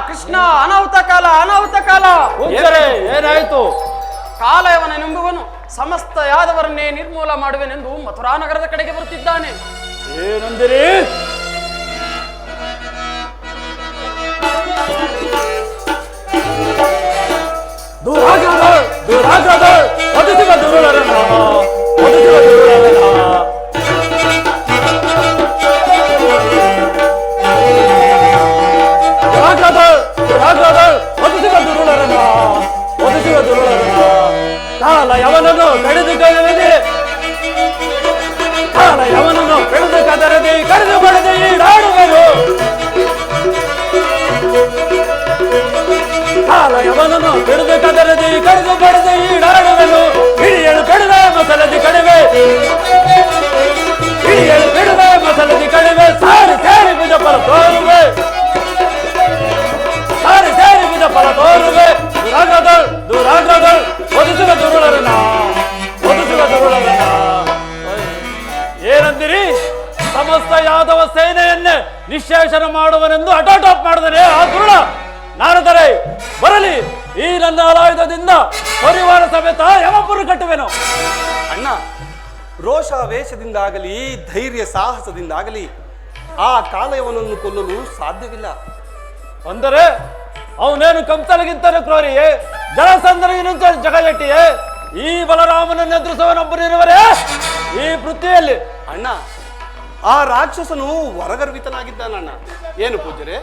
ಕೃಷ್ಣ ಅನಾಹುತ ಕಾಲ ಅನಾಹುತ ಕಾಲ. ಏನಾಯ್ತು? ಕಾಲಯವನೆಂಬುವನು ಸಮಸ್ತ ಯಾದವರನ್ನೇ ನಿರ್ಮೂಲ ಮಾಡುವೆನೆಂದು ಮಥುರಾ ನಗರದ ಕಡೆಗೆ ಬರುತ್ತಿದ್ದಾನೆ. ಏನಂದಿರಿ? ಕಾಲ ಯವನನ್ನು ಕಡಿದು ಕದರದೆ ಕಾಲ ಯವನನ್ನು ಕಡಿದು ಕದರದೆ ಕಡಿದು ಬಡದೆ ಈಡಾಡುವೆನು. ಕಾಲ ಯವನನ್ನು ಕಡಿದು ಕದರದೆ ಕಡಿದು ಬಡದೆ ಈಡಾಡುವೆನು. ಹಿಡಿಯಲು ಕಡಿವೆ ಮಸಲದಿ ಕಡಿವೆ, ಹಿಡಿಯಲು ಕಡಿವೆ ಮಸಲದಿ ಕಡಿವೆ. ಸಾರಿ ಸೇರಿ ಬಿದ ಫಲ ತೋರುವೆ, ಸಾರಿ ಸೇರಿ ಬಿದ ಫಲ ತೋರುವೆ. ದುರಾಗ್ರದಳು ಒದಿಸುವ ದುರುಳರನ್ನ, ಒದಿಸುವ ದುರುಳರನ್ನ. ಏನಂದಿರಿ? ಸಮಸ್ತ ಯಾದವ ಸೇನೆಯನ್ನೇ ನಿಶ್ಶೇಷನ ಮಾಡುವನೆಂದು ಹಠಾಟಾಪ್ ಮಾಡಿದರೆ ಆ ದುರುಳ ನಾರದರೆ ಬರಲಿ. ಈ ನನ್ನ ಆಲಯದಿಂದ ಪರಿವಾರ ಸಮೇತ ಯಮಪುರ ಕಟ್ಟುವೆನು. ಅಣ್ಣ, ರೋಷಾವೇಶದಿಂದಾಗಲಿ ಧೈರ್ಯ ಸಾಹಸದಿಂದಾಗಲಿ ಆ ಕಾಲಯವನನ್ನು ಕೊಲ್ಲಲು ಸಾಧ್ಯವಿಲ್ಲ. ಅಂದರೆ ಅವನೇನು ಕಂಸನಿಗಿಂತಲೂ ಕ್ರೂರಿಯೇ, ಜಲಸಂಧನಿಗಿಂತ ಜಗಜಟ್ಟಿಯೇ? ಈ ಬಲರಾಮನನ್ನು ಎದುರಿಸುವನೊಬ್ಬನಿರುವರೇ ಈ ಪೃಥ್ವಿಯಲ್ಲಿ? ಅಣ್ಣ, ಆ ರಾಕ್ಷಸನು ಹೊರಗರ್ವಿತನಾಗಿದ್ದಾನಣ್ಣ. ಏನು ಪೂಜ್ಯರೇ?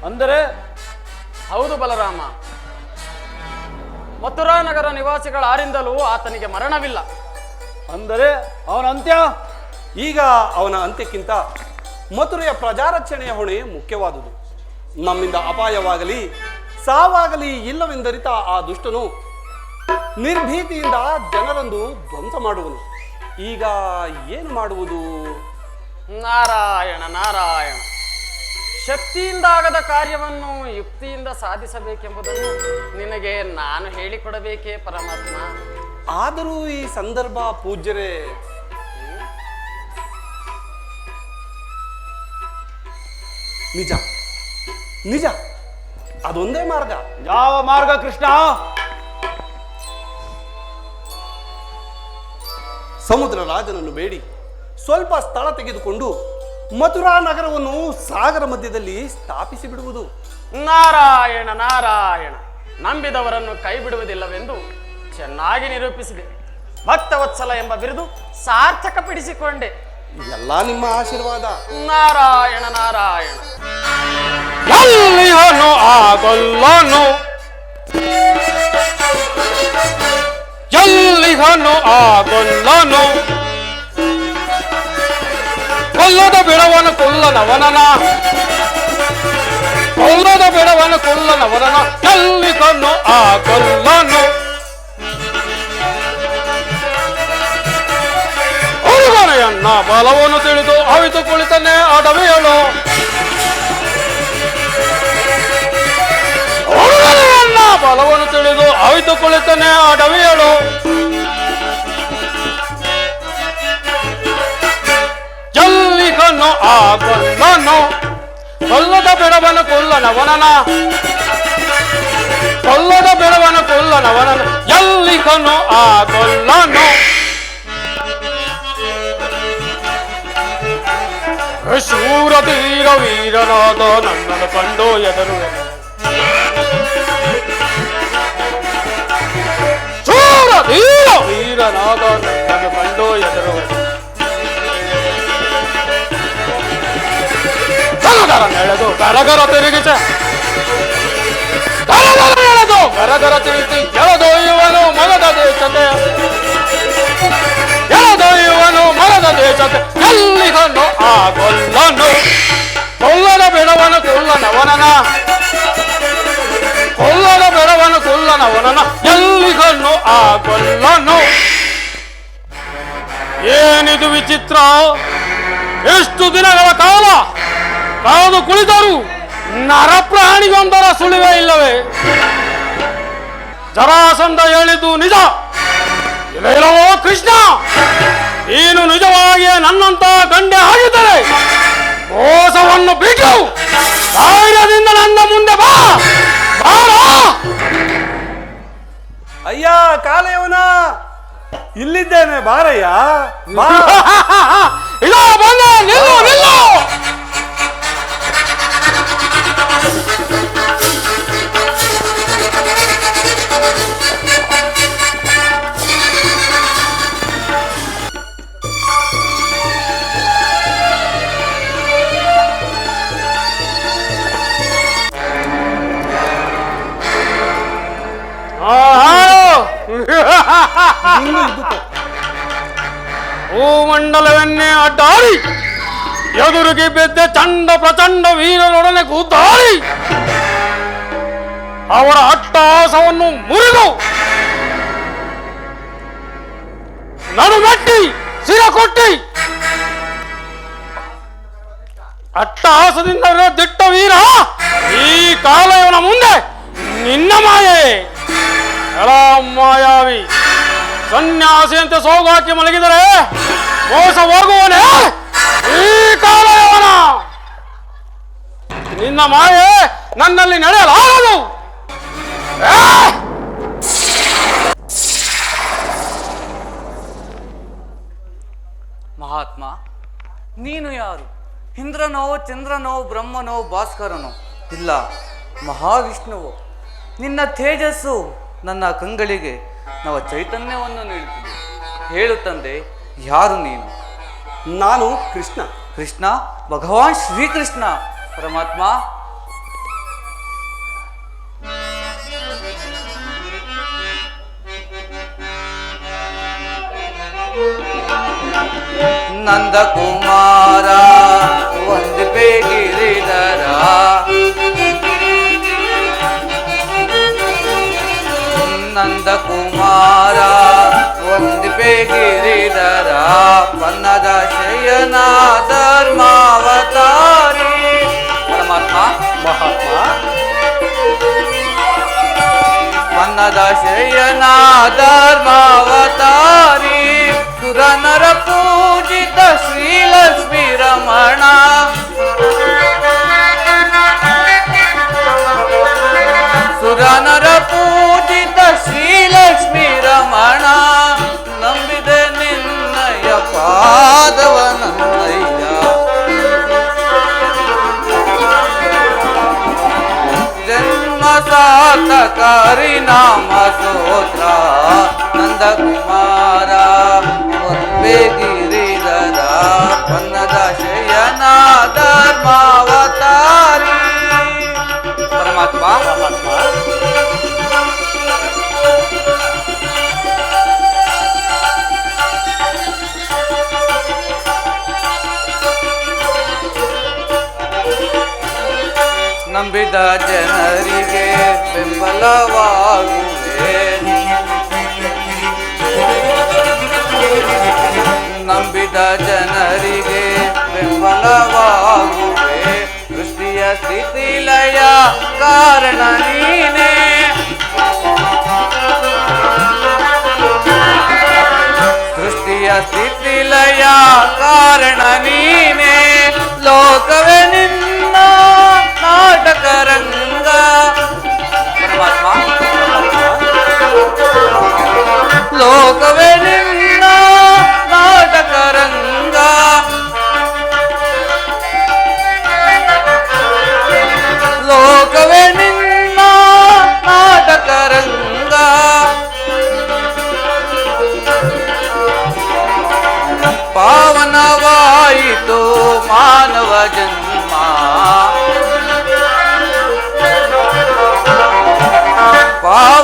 ಅಂದರೆ ಹೌದು ಬಲರಾಮ, ಮಥುರಾ ನಗರ ನಿವಾಸಿಗಳಾರಿಂದಲೂ ಆತನಿಗೆ ಮರಣವಿಲ್ಲ. ಅಂದರೆ ಅವನ ಅಂತ್ಯ? ಈಗ ಅವನ ಅಂತ್ಯಕ್ಕಿಂತ ಮಥುರೆಯ ಪ್ರಜಾರಕ್ಷಣೆಯ ಹೊಣೆ ಮುಖ್ಯವಾದುದು. ನಮ್ಮಿಂದ ಅಪಾಯವಾಗಲಿ ಸಾವಾಗಲಿ ಇಲ್ಲವೆಂದರಿತ ಆ ದುಷ್ಟನು ನಿರ್ಭೀತಿಯಿಂದ ಜನರನ್ನು ಧ್ವಂಸ ಮಾಡುವನು. ಈಗ ಏನು ಮಾಡುವುದು? ನಾರಾಯಣ ನಾರಾಯಣ, ಶಕ್ತಿಯಿಂದ ಆಗದ ಕಾರ್ಯವನ್ನು ಯುಕ್ತಿಯಿಂದ ಸಾಧಿಸಬೇಕೆಂಬುದನ್ನು ನಿನಗೆ ನಾನು ಹೇಳಿಕೊಡಬೇಕೇ ಪರಮಾತ್ಮ? ಆದರೂ ಈ ಸಂದರ್ಭ ಪೂಜ್ಯರೇ, ನಿಜ ನಿಜ, ಅದೊಂದೇ ಮಾರ್ಗ. ಯಾವ ಮಾರ್ಗ ಕೃಷ್ಣ? ಸಮುದ್ರ ರಾಜನನ್ನು ಬೇಡಿ ಸ್ವಲ್ಪ ಸ್ಥಳ ತೆಗೆದುಕೊಂಡು ಮಥುರಾ ನಗರವನ್ನು ಸಾಗರ ಮಧ್ಯದಲ್ಲಿ ಸ್ಥಾಪಿಸಿ ಬಿಡುವುದು. ನಾರಾಯಣ ನಾರಾಯಣ, ನಂಬಿದವರನ್ನು ಕೈ ಬಿಡುವುದಿಲ್ಲವೆಂದು ಚೆನ್ನಾಗಿ ನಿರೂಪಿಸಿದೆ. ಭಕ್ತವತ್ಸಲ ಎಂಬ ಬಿರುದು ಸಾರ್ಥಕಪಡಿಸಿಕೊಂಡೆ. ಎಲ್ಲ ನಿಮ್ಮ ಆಶೀರ್ವಾದ. ನಾರಾಯಣ ನಾರಾಯಣ. ಎಲ್ಲಿಹನು ಆಗಲ್ಲನು, ಎಲ್ಲಿಹನು ಆಗಲ್ಲನು, ಕೊಲ್ಲದ ಬಿಡವನ ಕೊಲ್ಲನವನನ, ಕೊಲ್ಲದ ಬಿಡವನ ಕೊಲ್ಲನವನನ. ಎಲ್ಲಿಹನು ಆಗಲ್ಲನು, ಹುಡುಗನೆಯನ್ನ ಬಲವನ್ನು ತಿಳಿದು ಅವಿತು ಕುಳಿತನೆ ಅಡವಿಯಳು. ಹುಡುಗನೆಯನ್ನ ಬಲವನ್ನು ತಿಳಿದು ಅವಿತು ಕುಳಿತನೆ ಅಡವಿಯಳು. ಎಲ್ಲಿಗನು ಆಗಲ್ಲನು, ಕೊಲ್ಲದ ಬಿಡವನ ಕೊಲ್ಲನವನನ, ಕೊಲ್ಲದ ಬಿಡವನ ಕೊಲ್ಲನವನನ. ಎಲ್ಲಿಗನು ಆಗಲ್ಲನು. ಶೂರ ತೀರ ವೀರನಾದ ನನ್ನನ್ನು ಕಂಡು ಎದರುವೆನು, ಶೂರ ತೀರ ವೀರನಾದ ನನ್ನನ್ನು ಕಂಡು ಎದರುವೆನು. ಗರಗರ ನೆಳೆದು ಗರಗರ ತಿರುಗಿಸೆ, ಗರಗರ ನೆಳೆದು ಗರಗರ ತಿರುಗಿ ಎಳೆದೊಯ್ಯುವನು ಮಗದ ದೇಶಕ್ಕೆ, ಎಳೆದೊಯ್ಯುವನು ಮರದ ದೇಶಕ್ಕೆ. ಎಲ್ಲಿಗನು ಆಗಲ್ಲನು, ಕೊಲ್ಲದ ಬಿಡವನು ಕೊಲ್ಲನವನನ, ಕೊಲ್ಲದ ಬಿಡವನು ಕೊಲ್ಲನವನನ. ಎಲ್ಲಿಗನು ಆಗಲ್ಲನು. ಏನಿದು ವಿಚಿತ್ರ, ಎಷ್ಟು ದಿನಗಳ ಕಾಲ ಕಾದು ಕುಳಿತರು ನರಪ್ರಾಣಿಗೊಂದರ ಸುಳಿವೆ ಇಲ್ಲವೇ? ಜರಾಸಂಧ ಹೇಳಿದ್ದು ನಿಜ. ಇಲ್ಲವೋ ಕೃಷ್ಣ, ನೀನು ನಿಜವಾಗಿಯೇ ನನ್ನಂತ ಗಂಡೆ ಆಗಿದ್ದರೆ ಮೋಸವನ್ನು ಬಿಟ್ಟು ಧೈರ್ಯದಿಂದ ನನ್ನ ಮುಂದೆ ಬಾ. ಬಾರಯ್ಯ ಬಾ. ಇದೋ ಬಂದೆ, ನಿಲ್ಲು ನಿಲ್ಲು. ಭೂಮಂಡಲವನ್ನೇ ಅಡ್ಡಾಡಿ ಎದುರಿಗೆ ಬಿದ್ದ ಚಂಡ ಪ್ರಚಂಡ ವೀರರೊಡನೆ ಕೂತಾಡಿ ಅವರ ಅಟ್ಟಹಾಸವನ್ನು ಮುರಿದು ನಡುಗಟ್ಟಿ ಸಿರ ಕೊಟ್ಟಿ ಅಟ್ಟಹಾಸದಿಂದ ದಿಟ್ಟ ವೀರ ಈ ಕಾಲಯವನ ಮುಂದೆ ನಿನ್ನ ಮಾಯೆ ಎಳ ಮಾಯಾವಿ ಸನ್ಯಾಸಿಯಂತೆ ಸೋಗಾಕಿ ಮಲಗಿದರೆ ಮೋಸ ಹೋಗುವನೇ ಈ ಕಾಲಯವನ. ನಿನ್ನ ಮಾಯೆ ನನ್ನಲ್ಲಿ ನಡೆಯಲಾಗದು. ಮಹಾತ್ಮ, ನೀನು ಯಾರು? ಇಂದ್ರನೋ, ಚಂದ್ರನೋ, ಬ್ರಹ್ಮನೋ, ಭಾಸ್ಕರನೋ? ಇಲ್ಲ, ಮಹಾವಿಷ್ಣುವು. ನಿನ್ನ ತೇಜಸ್ಸು ನನ್ನ ಕಂಗಳಿಗೆ ನವ ಚೈತನ್ಯವನ್ನು ನೀಡುತ್ತದೆ. ಹೇಳು ತಂದೆ, ಯಾರು ನೀನು? ನಾನು ಕೃಷ್ಣ. ಕೃಷ್ಣ? ಭಗವಾನ್ ಶ್ರೀಕೃಷ್ಣ ಪರಮಾತ್ಮ. ನಂದ ಕುಮಾರ ಒಂದು ಬೇಗಿರಿದರ ನಂದ ಕುಮಾರ ಒಂದು ಬೇಗಿರಿದರ ಪನ್ನದ ಶಯನ ಧರ್ಮಾವತಾರಿ ಪರಮಾತ್ಮ. ಮಹಾತ್ಮ, ಪನ್ನದ ಶಯನ ಧರ್ಮಾವತಾರಿ ಸುರನರ ಪೂಜಿತ ಶ್ರೀಲಕ್ಷ್ಮೀ ರಮಣ ಸುರನರ ಪೂಜಿತ ಶ್ರೀಲಕ್ಷ್ಮೀ ರಮಣ ನಂಬಿದೆ ನಿನ್ನಯ ಪಾದವನನ್ನಯ್ಯ ಜನ್ಮ ಸಾರ್ಥಕ ಹರಿನಾಮ ಸ್ತೋತ್ರ ನಂದ ಕುಮಾರ ಬೇಗಿರಿದರ ಪನ್ನದ ಶಯನ ಧರ್ಮಾವತಾರಿ ಪರಮಾತ್ಮ. ನಂಬಿದ ಜನರಿಗೆ ಬೆಂಬಲವಾಗುವೆ ನಂಬಿದ ಜನರಿಗೆ ಬೆಂಬಲವಾಗುವೆ ಸೃಷ್ಟಿಯ ಸ್ಥಿತಿಲಯ ಕಾರಣ ನೀನೇ ಸೃಷ್ಟಿಯ ಸ್ಥಿತಿಲಯ ಕಾರಣ ನೀನೇ ಲೋಕವೇ ನಿನ್ನ ನಾಟಕ ರಂಗ ಪರಮಾತ್ಮ. ಲೋಕವೇ ನಿನ್ನ ನಾಟಕ ರಂಗ ಲೋಕವೇ ನಿನ್ನ ನಾಟಕ ರಂಗ ಪಾವನವಾಯಿತು ಮಾನವ ಜನ್ಮ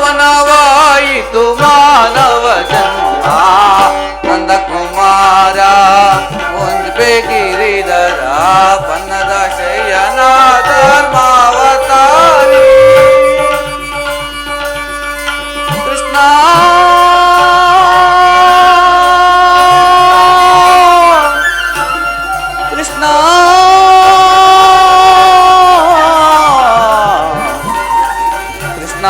ಪಾವನವಾಯಿತು ಮಾನವ ಜನ್ಮ ನಂದ ಕುಮಾರ ಒಂದು ಬೇಗಿರಿದರ ಪನ್ನದ ಶಯನ ಧರ್ಮಾವತಾರಿ ಕೃಷ್ಣ ಕೃಷ್ಣ ಕೃಷ್ಣ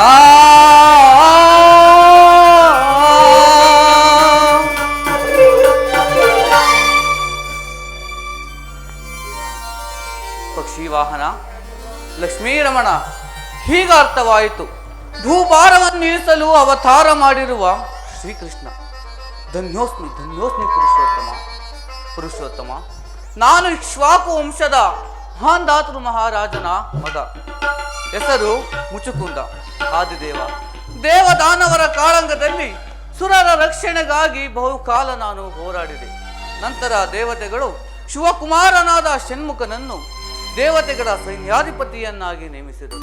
ಪಕ್ಷಿವಾಹನ ಲಕ್ಷ್ಮೀರಮಣ, ಹೀಗ ಅರ್ಥವಾಯಿತು. ಭೂಭಾರವನ್ನು ಇಳಿಸಲು ಅವತಾರ ಮಾಡಿರುವ ಶ್ರೀಕೃಷ್ಣ. ಧನ್ಯೋಸ್ಮಿ ಧನ್ಯೋಸ್ಮಿ ಪುರುಷೋತ್ತಮ. ನಾನು ಇಕ್ಷ್ವಾಕು ವಂಶದ ಹಾಂದಾತೃ ಮಹಾರಾಜನ ಮಗ. ಹೆಸರು ಮುಚುಕುಂದ. ಆದಿದೇವ ದೇವದಾನವರ ಕಾಳಂಗದಲ್ಲಿ ಸುರರ ರಕ್ಷಣೆಗಾಗಿ ಬಹುಕಾಲ ನಾನು ಹೋರಾಡಿದೆ. ನಂತರ ದೇವತೆಗಳು ಶಿವಕುಮಾರನಾದ ಷಣ್ಮುಖನನ್ನು ದೇವತೆಗಳ ಸೈನ್ಯಾಧಿಪತಿಯನ್ನಾಗಿ ನೇಮಿಸಿದರು.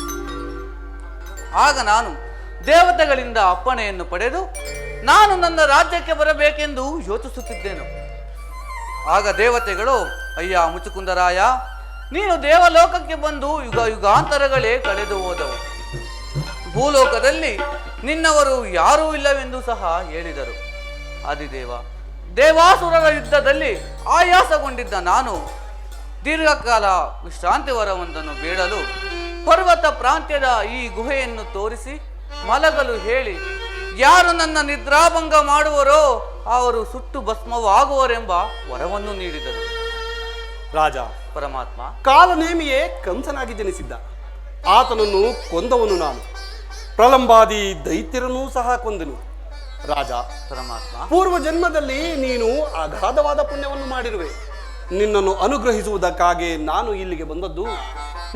ಆಗ ನಾನು ದೇವತೆಗಳಿಂದ ಅಪ್ಪಣೆಯನ್ನು ಪಡೆದು ನಾನು ನನ್ನ ರಾಜ್ಯಕ್ಕೆ ಬರಬೇಕೆಂದು ಯೋಚಿಸುತ್ತಿದ್ದೇನು. ಆಗ ದೇವತೆಗಳು, ಅಯ್ಯ ಮುಚುಕುಂದರಾಯ, ನೀನು ದೇವಲೋಕಕ್ಕೆ ಬಂದು ಯುಗಾಂತರಗಳೇ ಕಳೆದು ಹೋದವು. ಭೂಲೋಕದಲ್ಲಿ ನಿನ್ನವರು ಯಾರೂ ಇಲ್ಲವೆಂದು ಸಹ ಹೇಳಿದರು. ಆದಿದೇವ, ದೇವಾಸುರರ ಯುದ್ಧದಲ್ಲಿ ಆಯಾಸಗೊಂಡಿದ್ದ ನಾನು ದೀರ್ಘಕಾಲ ವಿಶ್ರಾಂತಿ ವರವೊಂದನ್ನು ಬೇಡಲು ಪರ್ವತ ಪ್ರಾಂತ್ಯದ ಈ ಗುಹೆಯನ್ನು ತೋರಿಸಿ ಮಲಗಲು ಹೇಳಿ, ಯಾರು ನನ್ನ ನಿದ್ರಾಭಂಗ ಮಾಡುವರೋ ಅವರು ಸುಟ್ಟು ಭಸ್ಮವಾಗುವರೆಂಬ ವರವನ್ನು ನೀಡಿದರು. ರಾಜ, ಪರಮಾತ್ಮ, ಕಾಲನೇಮಿಯೇ ಕಂಸನಾಗಿ ಜನಿಸಿದ್ದ. ಆತನನ್ನು ಕೊಂದವನು ನಾನು. ಪ್ರಲಂಬಾದಿ ದೈತ್ಯರನ್ನೂ ಸಹ ಕೊಂದನು. ರಾಜ, ಪರಮಾತ್ಮ, ಪೂರ್ವ ಜನ್ಮದಲ್ಲಿ ನೀನು ಅಗಾಧವಾದ ಪುಣ್ಯವನ್ನು ಮಾಡಿರುವೆ. ನಿನ್ನನ್ನು ಅನುಗ್ರಹಿಸುವುದಕ್ಕಾಗಿ ನಾನು ಇಲ್ಲಿಗೆ ಬಂದದ್ದು.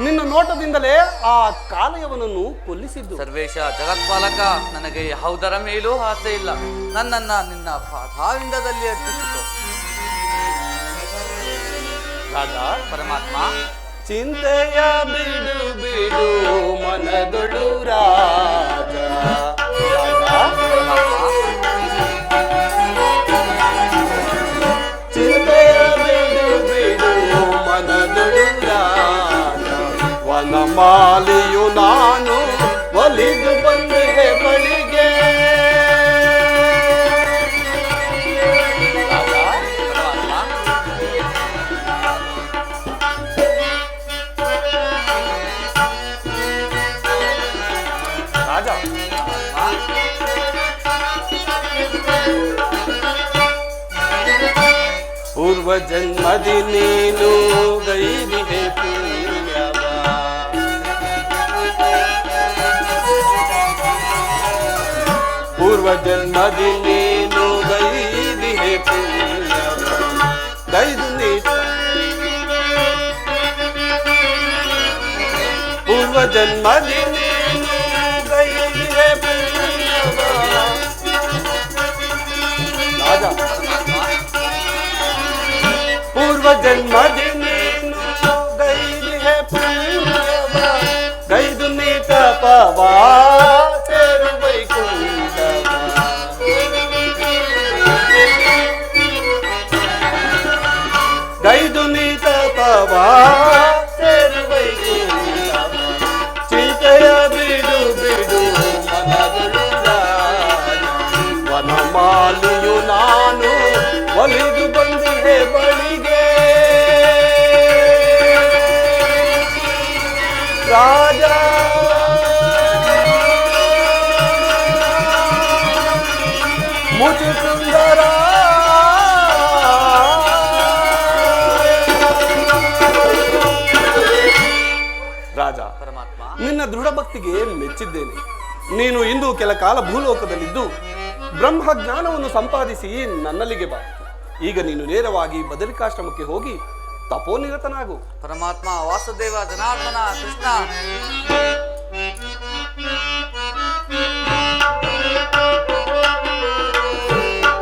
ನಿನ್ನ ನೋಟದಿಂದಲೇ ಆ ಕಾಲಯವನನ್ನು ಕೊಲ್ಲಿಸಿದ್ದು. ಸರ್ವೇಶ ಜಗತ್ಪಾಲಕ, ನನಗೆ ಯಾವುದರ ಮೇಲೂ ಆಸೆ ಇಲ್ಲ. ನನ್ನನ್ನ ನಿನ್ನ ಪಾದಾವಿಂದದಲ್ಲಿ ಅರ್ಪಿಸಿತು. ರಾಜ, ಪರಮಾತ್ಮ, ಚಿಂತೆಯ ಬಿಡು ಬಿಡು ಮನದೊಳು ರಾಜ. ಚಿಂತೆಯ ಬಿಡು ಬಿಡು ಮನದೊಳು ರಾಜ. ವನಮಾಲಿಯು ನಾನು ಒಲಿದು ಬಂದೆ ಬಳಿಗೆ. ಪೂರ್ವ ಜನ್ಮದಿ ನೀನು ಗೈದಿದೆ ಪುಣ್ಯವ. ಪೂರ್ವ ಜನ್ಮದಿ ನೀನು ಗೈದಿದೆ ಪುಣ್ಯವ. ಗೈದು ನೀತ ಪೂರ್ವ ಜನ್ಮದಿ ನೀನು ಗೈದಿದೆ ಪುಣ್ಯವ. ರಾಜ, ಪೂರ್ವ ಜನ್ಮದಿ ನೀನು ಗೈದಿದೆ ಪುಣ್ಯವ. ಗೈದು ನೀ ತಪವ ಸೇರು ವೈಕುಂಠವ. ಗೈದು ನೀ ತಪವ ಸೇರು ವೈಕುಂಠವ. ಚಿಂತೆಯ ಬಿಡು ಬಿಡು ಮನದೊಳು ರಾಜ. ವನಮಾಲಿಯು ನಾನು ಒಲಿದು ಬಂದಿದೆ ಬಳಿಗೆ. ರಾಜ, ಮುಚುಕುಂದರ. ರಾಜ, ಪರಮಾತ್ಮ, ನಿನ್ನ ದೃಢ ಭಕ್ತಿಗೆ ಮೆಚ್ಚಿದ್ದೇನೆ. ನೀನು ಇಂದು ಕೆಲ ಕಾಲ ಭೂಲೋಕದಲ್ಲಿದ್ದು ಬ್ರಹ್ಮ ಜ್ಞಾನವನ್ನು ಸಂಪಾದಿಸಿ ನನ್ನಲ್ಲಿಗೆ ಬಾ. ಈಗ ನೀನು ನೇರವಾಗಿ ಬದರಿಕಾಶ್ರಮಕ್ಕೆ ಹೋಗಿ ತಪೋನಿರತನಾಗು. ಪರಮಾತ್ಮ, ವಾಸುದೇವ, ಜನಾರ್ದನ, ಕೃಷ್ಣ.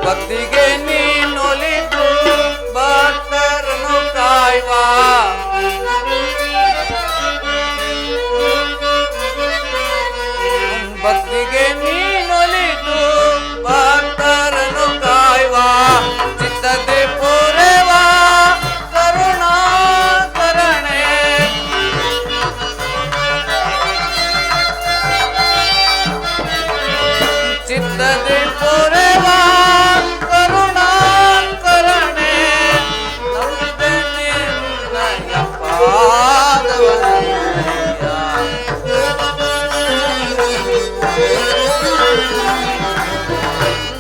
ಭಕ್ತಿಗೆ ನೀನೊಲಿದು ಭಕ್ತರನ್ನು ಕಾಯುವ. ಭಕ್ತಿಗೆ ನೀನೊಲಿದು ಭಕ್ತರನ್ನು ಕಾಯುವ. ಚಿತ್ತದೆ ಪೂರವ ಕರುಣಾಕರಣೆ. ಚಿತ್ತದೆ ಪೂರವ ಕರುಣಾಕರಣೆ. ನಂಬಿದೆ ನಿನ್ನಯ ಪಾದವನಯ್ಯ.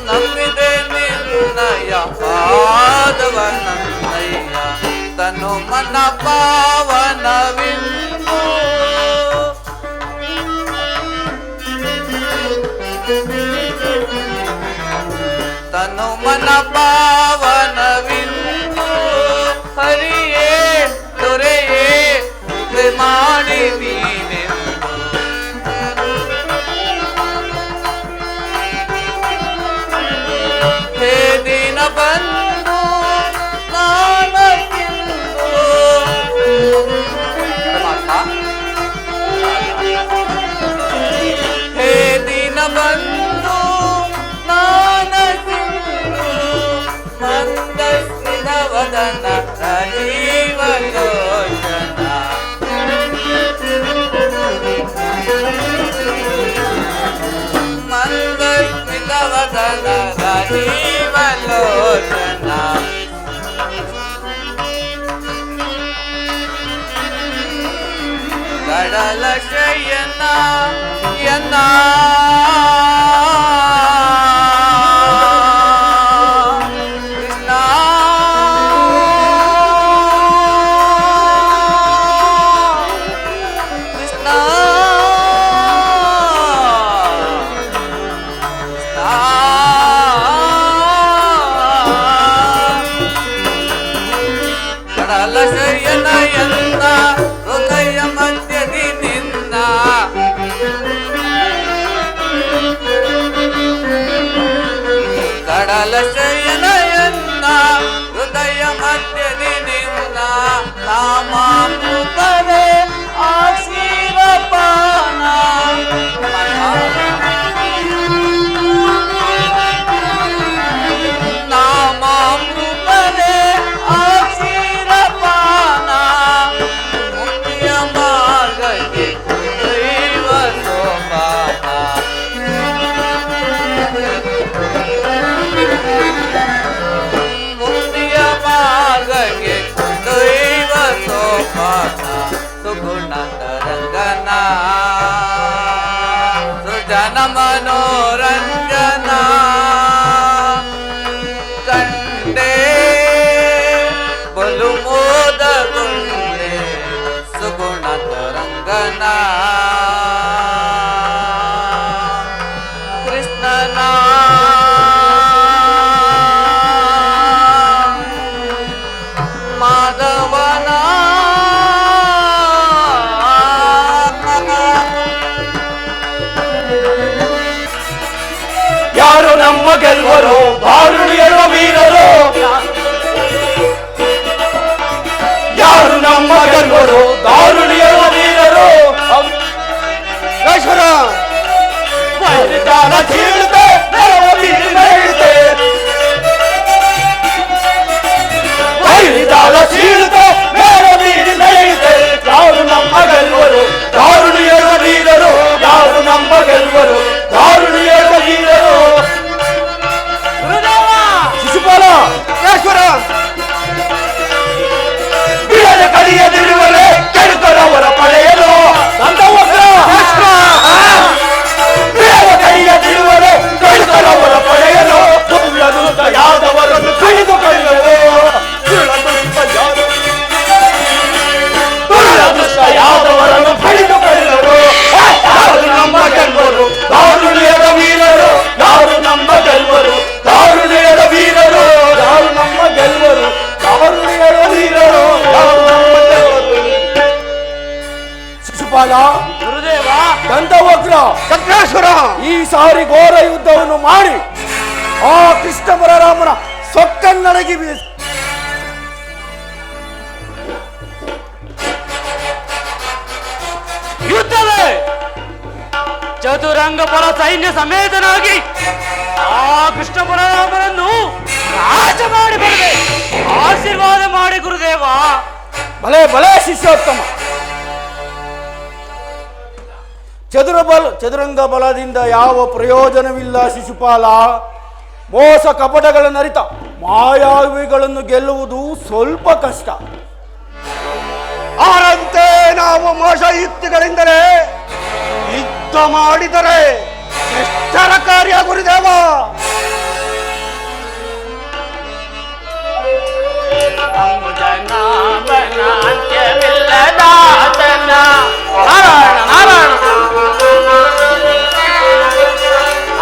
ನಂಬಿದೆ ನಿನ್ನಯ ಪಾದವನಯ್ಯ. ತನು ಮನ ಪಾವನವಿಂದು. ತನು ಮನ ಪಾವನವಿಂದು ಹರಿಯೇ ದೊರೆಯೇ ಕೃಪೆ ಮಾಡಿ ನೀನೆಂದು ಹೇ ದಿನ ಬಂದು ನಾನಕ್ಕಿಂದು ಹೇ ದಿನ ಬಂದು ನಾನಕ್ಕಿಂದು ಮಂದಸ್ಮಿತ ವದನ ರಾಜೀವಲೋಚನ ಮಂದಸ್ಮಿತ ವದನ ರಾಜೀವಲೋಚನ ಕಡಲ ಶಯನ ಯನ್ನ ಕೃಷ್ಣ ಕೃಷ್ಣ ಕಡಲ ಶಯನ ಯನ್ನ ಹೃದಯ ಮಧ್ಯದಿ ನಿನ್ನ ಕಡಲ ಶಯನ ಯನ್ನ ಹೃದಯ ಮಧ್ಯದಿ ನಿನ್ನ ನಾಮಾಮೃತವೇ ಆಶೀರ್ವಾನ ನಾಮಾಮೃತವೇ ಆಶೀರ್ವಾನ ಮುಕ್ತಿಯ ಮಾರ್ಗಕ್ಕೆ ದೈವ ಸೋಪಾನ ಮುಕ್ತಿಯ ಮಾರ್ಗಕ್ಕೆ ದೈವ ಸೋಪಾನ ಸುಗುಣ ತರಂಗನ ಸೃಜನ ಮನೋರಂಜನ ಕಂಡೇ ಬಲು ಮೋದಗೊಂಡೆ ಸುಗುಣ ತರಂಗನ ಕೃಷ್ಣನ ಮಾಧವನ ಯಾರು ನಮ್ಮ ಗೆಲ್ವರು ಬಾರುಣಿಯರ ವೀರರು ಯಾರು ನಮ್ಮ ಗೆಲ್ವರು ದಾರುಣಿಯರ ವೀರರು ಈಶ್ವರ ಜಾಲ ಚೀಳುತ್ತೆ ಜಾಲ ಚೀಳುತ್ತೆ ಮೇಲ ಮೀರಿ ನಡೆಯುತ್ತೆ ಯಾರು ನಮ್ಮ ಗೆಲ್ವರು ದಾರುಣಿಯರ ವೀರರು ಯಾರು ನಮ್ಮ ಗೆಲ್ವರು ದಾರುಣಿಯರ ವೀರರು ಶಿಶುಪಾಲ ಈಶ್ವರ ಬಿಡದ ಕಲಿಯದಿರುವರೆ ಕೆಡುಕರವರ ಪಡೆಯಲು ಬಿಡದ ಕಲಿಯದಿರುವರೆ ಕೆಡುಕರವರ ಪಡೆಯಲು ಸುಳ್ಳದೂತ ಯಾದವರನ್ನು ಕಳೆದುಕೊಳ್ಳಲು ಸುಳ್ಳದೂತ ಯಾದವರನ್ನು ಕಳೆದುಕೊಳ್ಳಲು ಯಾರು ನಮ್ಮ ಗೆಲ್ವರು ದಾರುಣಿಯರ ವೀರರು ಯಾರು ನಮ್ಮ ಗೆಲ್ವರು ದಾರುಣಿಯರ ವೀರರು ಯಾರು ನಮ್ಮ ಗೆಲ್ವರು ದಾರುಣಿಯರ ವೀರರು ಯಾರು ನಮ್ಮ ಗೆಲ್ವರು ಶಿಶುಪಾಲ ಗುರುದೇವ ದಂತವಕ್ರ ಚಕ್ರೇಶ್ವರ ಈ ಸಾರಿ ಘೋರ ಯುದ್ಧವನ್ನು ಮಾಡಿ ಆ ಕೃಷ್ಣ ಬಲರಾಮನ ಸೊಕ್ಕನ್ನಡಗಿ ಬೀಸಿ ಯುದ್ಧವೇ ಚತುರಂಗ ಬಲ ಸೈನ್ಯ ಸಮೇತನಾಗಿ ಆ ಕೃಷ್ಣ ಬಲರಾಮನನ್ನು ರಾಜ ಮಾಡಿ ಬರದೆ ಆಶೀರ್ವಾದ ಮಾಡಿ ಗುರುದೇವ. ಭಲೆ ಭಲೆ ಶಿಷ್ಯೋತ್ತಮ. ಚದುರಂಗ ಬಲದಿಂದ ಯಾವ ಪ್ರಯೋಜನವಿಲ್ಲ ಶಿಶುಪಾಲ. ಮೋಸ ಕಪಟಗಳನ್ನು ಅರಿತ ಮಾಯಾವಿಗಳನ್ನು ಗೆಲ್ಲುವುದು ಸ್ವಲ್ಪ ಕಷ್ಟ. ಆರಂತೆ ನಾವು ಮೋಸ ಯುಕ್ತಿಗಳಿಂದಲೇ ಯುದ್ಧ ಮಾಡಿದರೆ ಎಷ್ಟರ ಕಾರ್ಯ ಗುರುದೇವ. ಅಂತ್ಯವಿಲ್ಲದಾತನ ನಾರಾಯಣ ನಾರಾಯಣ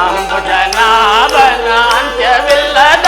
ಅಂಬುಜನಾಭನ ಅಂತ್ಯವಿಲ್ಲದ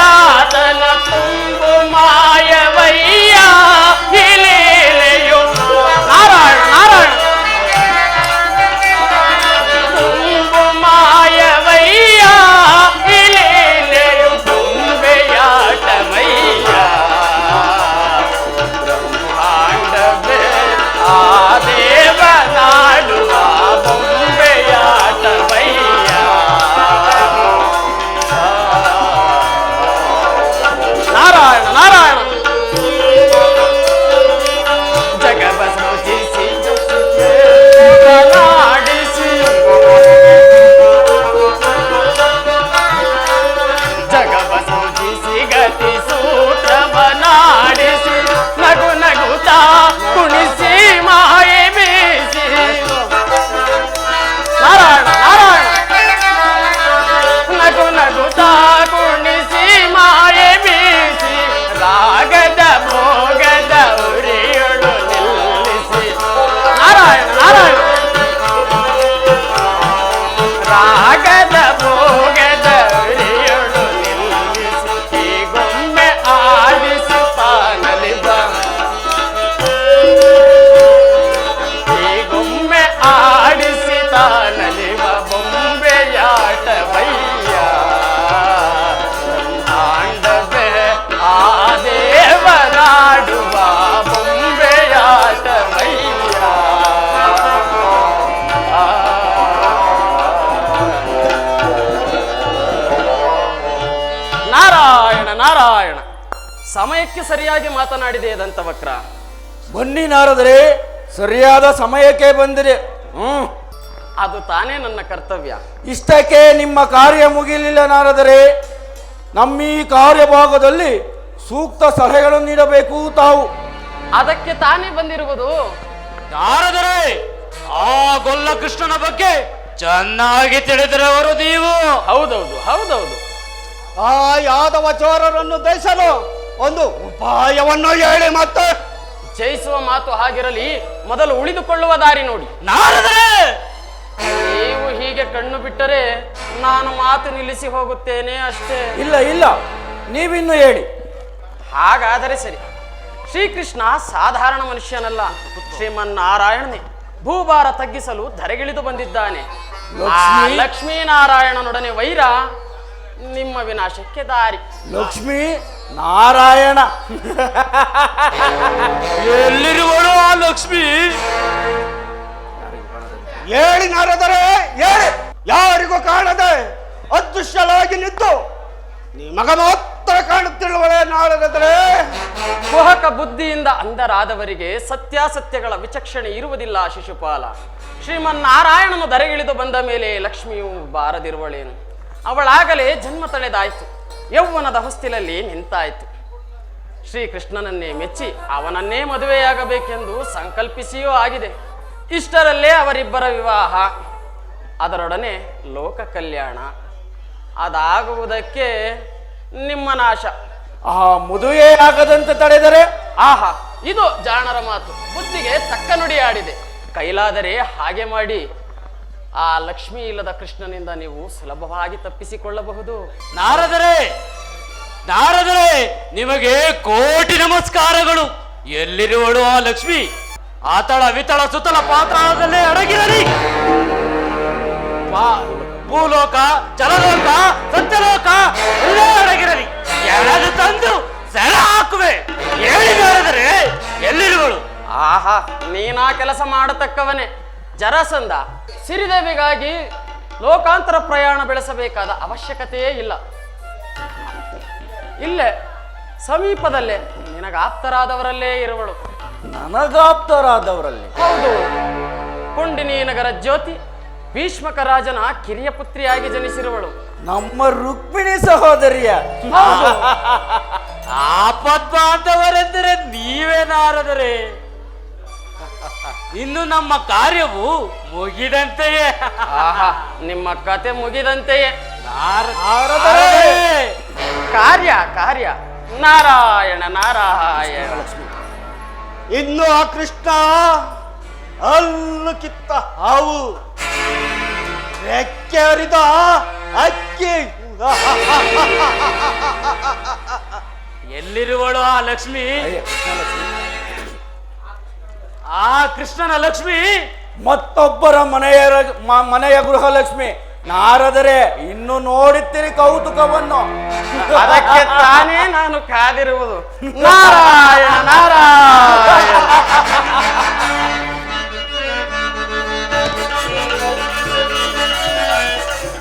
ನಾರಾಯಣ, ಸಮಯಕ್ಕೆ ಸರಿಯಾಗಿ ಮಾತನಾಡಿದೆ ದಂತವಕ್ರ. ಬನ್ನಿ ನಾರದರೆ, ಸರಿಯಾದ ಸಮಯಕ್ಕೆ ಬಂದಿದೆ. ಅದು ತಾನೇ ನನ್ನ ಕರ್ತವ್ಯ. ಇಷ್ಟಕ್ಕೆ ನಿಮ್ಮ ಕಾರ್ಯ ಮುಗಿಲಿಲ್ಲ ನಾರದರೆ, ನಮ್ಮ ಈ ಕಾರ್ಯಭಾಗದಲ್ಲಿ ಸೂಕ್ತ ಸಲಹೆಗಳನ್ನು ನೀಡಬೇಕು ತಾವು. ಅದಕ್ಕೆ ತಾನೇ ಬಂದಿರುವುದು. ನಾರದರೆ, ಆ ಗೊಲ್ಲ ಕೃಷ್ಣನ ಬಗ್ಗೆ ಚೆನ್ನಾಗಿ ತಿಳಿದಿರುವರು ನೀವು. ಹೌದೌದು ಹೌದೌದು. ಆ ಯಾದವ ಚೋರರನ್ನು ದಯಿಸಲು ಒಂದು ಉಪಾಯವನ್ನು ಹೇಳಿ. ಮತ್ತೆ ಜಯಿಸುವ ಮಾತು ಹಾಗಿರಲಿ, ಮೊದಲು ಉಳಿದುಕೊಳ್ಳುವ ದಾರಿ ನೋಡಿ. ನಾರದರೆ, ನೀವು ಹೀಗೆ ಕಣ್ಣು ಬಿಟ್ಟರೆ ನಾನು ಮಾತು ನಿಲ್ಲಿಸಿ ಹೋಗುತ್ತೇನೆ ಅಷ್ಟೇ. ಇಲ್ಲ ಇಲ್ಲ, ನೀವಿನ್ನು ಹೇಳಿ. ಹಾಗಾದರೆ ಸರಿ. ಶ್ರೀಕೃಷ್ಣ ಸಾಧಾರಣ ಮನುಷ್ಯನಲ್ಲ, ಶ್ರೀಮನ್ನಾರಾಯಣನೇ ಭೂಭಾರ ತಗ್ಗಿಸಲು ಧರೆಗಿಳಿದು ಬಂದಿದ್ದಾನೆ. ಲಕ್ಷ್ಮೀನಾರಾಯಣನೊಡನೆ ವೈರ ನಿಮ್ಮ ವಿನಾಶಕ್ಕೆ ದಾರಿ. ಲಕ್ಷ್ಮೀ ನಾರಾಯಣ ಎಲ್ಲಿರುವಳು ಆ ಲಕ್ಷ್ಮಿ? ಹೇಳಿ ನಾರದರೆ, ಹೇಳಿ. ಯಾರಿಗೂ ಕಾಣದೆ ಅದೃಶ್ಯಲಾಗಿ ನಿಂತು ನಿಮಗ ಮಾತ್ರ ಕಾಣುತ್ತಿರುವಳೆ ನಾರದರೆ. ಕುಹಕ ಬುದ್ಧಿಯಿಂದ ಅಂಧರಾದವರಿಗೆ ಸತ್ಯಾಸತ್ಯಗಳ ವಿಚಕ್ಷಣೆ ಇರುವುದಿಲ್ಲ ಶಿಶುಪಾಲ. ಶ್ರೀಮನ್ನಾರಾಯಣನು ಧರೆಗಿಳಿದು ಬಂದ ಮೇಲೆ ಲಕ್ಷ್ಮಿಯು ಬಾರದಿರುವಳೇನು? ಅವಳಾಗಲೇ ಜನ್ಮ ತಳೆದಾಯ್ತು, ಯೌವನದ ಹೊಸ್ತಿಲಲ್ಲಿ ನಿಂತಾಯ್ತು. ಶ್ರೀಕೃಷ್ಣನನ್ನೇ ಮೆಚ್ಚಿ ಅವನನ್ನೇ ಮದುವೆಯಾಗಬೇಕೆಂದು ಸಂಕಲ್ಪಿಸಿಯೂ ಆಗಿದೆ. ಇಷ್ಟರಲ್ಲೇ ಅವರಿಬ್ಬರ ವಿವಾಹ, ಅದರೊಡನೆ ಲೋಕ ಕಲ್ಯಾಣ. ಅದಾಗುವುದಕ್ಕೆ ನಿಮ್ಮ ನಾಶ. ಆ ಮದುವೆ ಆಗದಂತೆ ತಡೆದರೆ? ಆಹಾ, ಇದು ಜಾಣರ ಮಾತು. ಬುದ್ಧಿಗೆ ತಕ್ಕ ನುಡಿಯಾಡಿದೆ. ಕೈಲಾದರೆ ಹಾಗೆ ಮಾಡಿ ಆ ಲಕ್ಷ್ಮಿ ಇಲ್ಲದ ಕೃಷ್ಣನಿಂದ ನೀವು ಸುಲಭವಾಗಿ ತಪ್ಪಿಸಿಕೊಳ್ಳಬಹುದು. ನಾರದರೆ, ನಾರದರೆ, ನಿಮಗೆ ಕೋಟಿ ನಮಸ್ಕಾರಗಳು. ಎಲ್ಲಿರುವಳು ಆ ಲಕ್ಷ್ಮಿ? ಆತಳ ವಿತಳ ಸುತಲ ಪಾತಾಳದಲ್ಲೇ ಅಡಗಿರಲಿ. ಭೂಲೋಕ, ಜಲಲೋಕ, ಸತ್ಯಲೋಕ ಎಲ್ಲೇ ಅಡಗಿರಲಿ. ಎಳೆದು ತಂದು ಸೆರ ಹಾಕುವೆ. ಹೇಳಿ ನಾರದರೆ, ಎಲ್ಲಿರುವಳು? ಆಹಾ, ನೀನಾ ಕೆಲಸ ಮಾಡತಕ್ಕವನೇ. ಜರಾಸಂಧ ಸಿರಿದೇವಿಗಾಗಿ ಲೋಕಾಂತರ ಪ್ರಯಾಣ ಬೆಳೆಸಬೇಕಾದ ಅವಶ್ಯಕತೆಯೇ ಇಲ್ಲ. ಇಲ್ಲೇ ಸಮೀಪದಲ್ಲೇ ನಿನಗಾಪ್ತರಾದವರಲ್ಲೇ ಇರುವಳು. ನನಗಾಪ್ತರಾದವರಲ್ಲಿ? ಹೌದು, ಕುಂಡಿನಿ ನಗರ ಜ್ಯೋತಿ ಭೀಷ್ಮಕ ರಾಜನ ಕಿರಿಯ ಪುತ್ರಿಯಾಗಿ ಜನಿಸಿರುವಳು. ನಮ್ಮ ರುಕ್ಮಿಣಿ ಸಹೋದರಿಯ. ಹೌದು. ಆಪದ್ಬಾಂಧವರೆಂದರೆ ನೀವೇ ನಾರದರೆ. ಇನ್ನು ನಮ್ಮ ಕಾರ್ಯವು ಮುಗಿದಂತೆಯೇ. ಆಹಾ, ನಿಮ್ಮ ಕತೆ ಮುಗಿದಂತೆಯೇ. ನಾರದರೆ, ಕಾರ್ಯ ಕಾರ್ಯ ನಾರಾಯಣ ನಾರಾಯಣ. ಇನ್ನು ಆ ಕೃಷ್ಣ ಅಲ್ಲು ಕಿತ್ತ ಹಾವು, ರೆಕ್ಕೆ ಹರಿದ ಅಕ್ಕಿ. ಎಲ್ಲಿರುವಳು ಆ ಲಕ್ಷ್ಮಿ? ಆ ಕೃಷ್ಣನ ಲಕ್ಷ್ಮಿ ಮತ್ತೊಬ್ಬರ ಮನೆಯ ಗೃಹಲಕ್ಷ್ಮಿ. ನಾರದರೆ, ಇನ್ನು ನೋಡುತ್ತೀರಿ ಕೌತುಕವನ್ನು. ಅದಕ್ಕೆ ತಾನೇ ನಾನು ಕಾದಿರುವುದು. ನಾರಾಯಣ ನಾರಾಯಣ.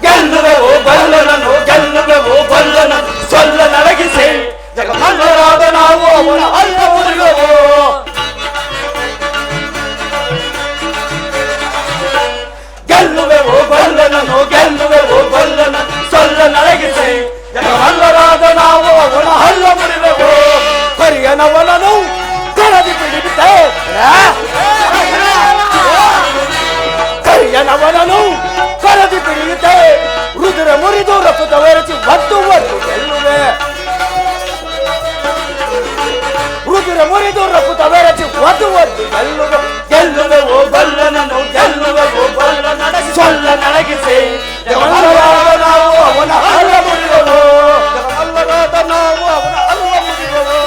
ಗೆಲ್ಲುವೆವು ಬಲ್ಲನನು, ಗೆಲ್ಲುವೆವು ಬಲ್ಲನನು, ಸೊಲ್ಲ ನಡಗಿಸಿ ಜಗಮಲ್ಲರಾದ ನಾವು ಅವನ ಅಲ್ಲ ಮುರಿಯುವೆವು. ಗೆಲ್ಲುವೆವು ಬಲ್ಲನನು, ಗೆಲ್ಲುವೆವು ಬಲ್ಲನನು, ಸೊಲ್ಲ ನಡಗಿಸಿ ಜಗಮಲ್ಲರಾದ ನಾವು ಅವನ ಹಲ್ಲ ಮುರಿವೆವು. ಕರಿಯನವನನು ಕರದಿ ಬಿಡಿಬಿಟ್ಟೆ, ಕರಿಯನವನನು ಕರದಿ ಬಿಡಿಯುತ್ತೆ. ರುದ್ರ ಮುರಿದು ರಫುತವೆರಚಿ ಒದ್ದು ಒದ್ದು ಗೆಲ್ಲುವೆ. ರುದ್ರ ಮುರಿದು ರಫುತವೆರಚಿ ಒದ್ದು ಒದ್ದು ಗೆಲ್ಲುವೆ. ಗೆಲ್ಲುವೆವು ಬಲ್ಲನನು, ಗೆಲ್ಲುವೆವು ಬಲ್ಲನ, ಸೊಲ್ಲ ನಡಗಿಸಿ ಜಗಮಲ್ಲರಾದ ನಾವು ಅವನ ಹಲ್ಲ ಮುರಿವೆವು. ಜಗಮಲ್ಲರಾದ ನಾವು ಅವನ ಹಲ್ಲ ಮುರಿವೆವು.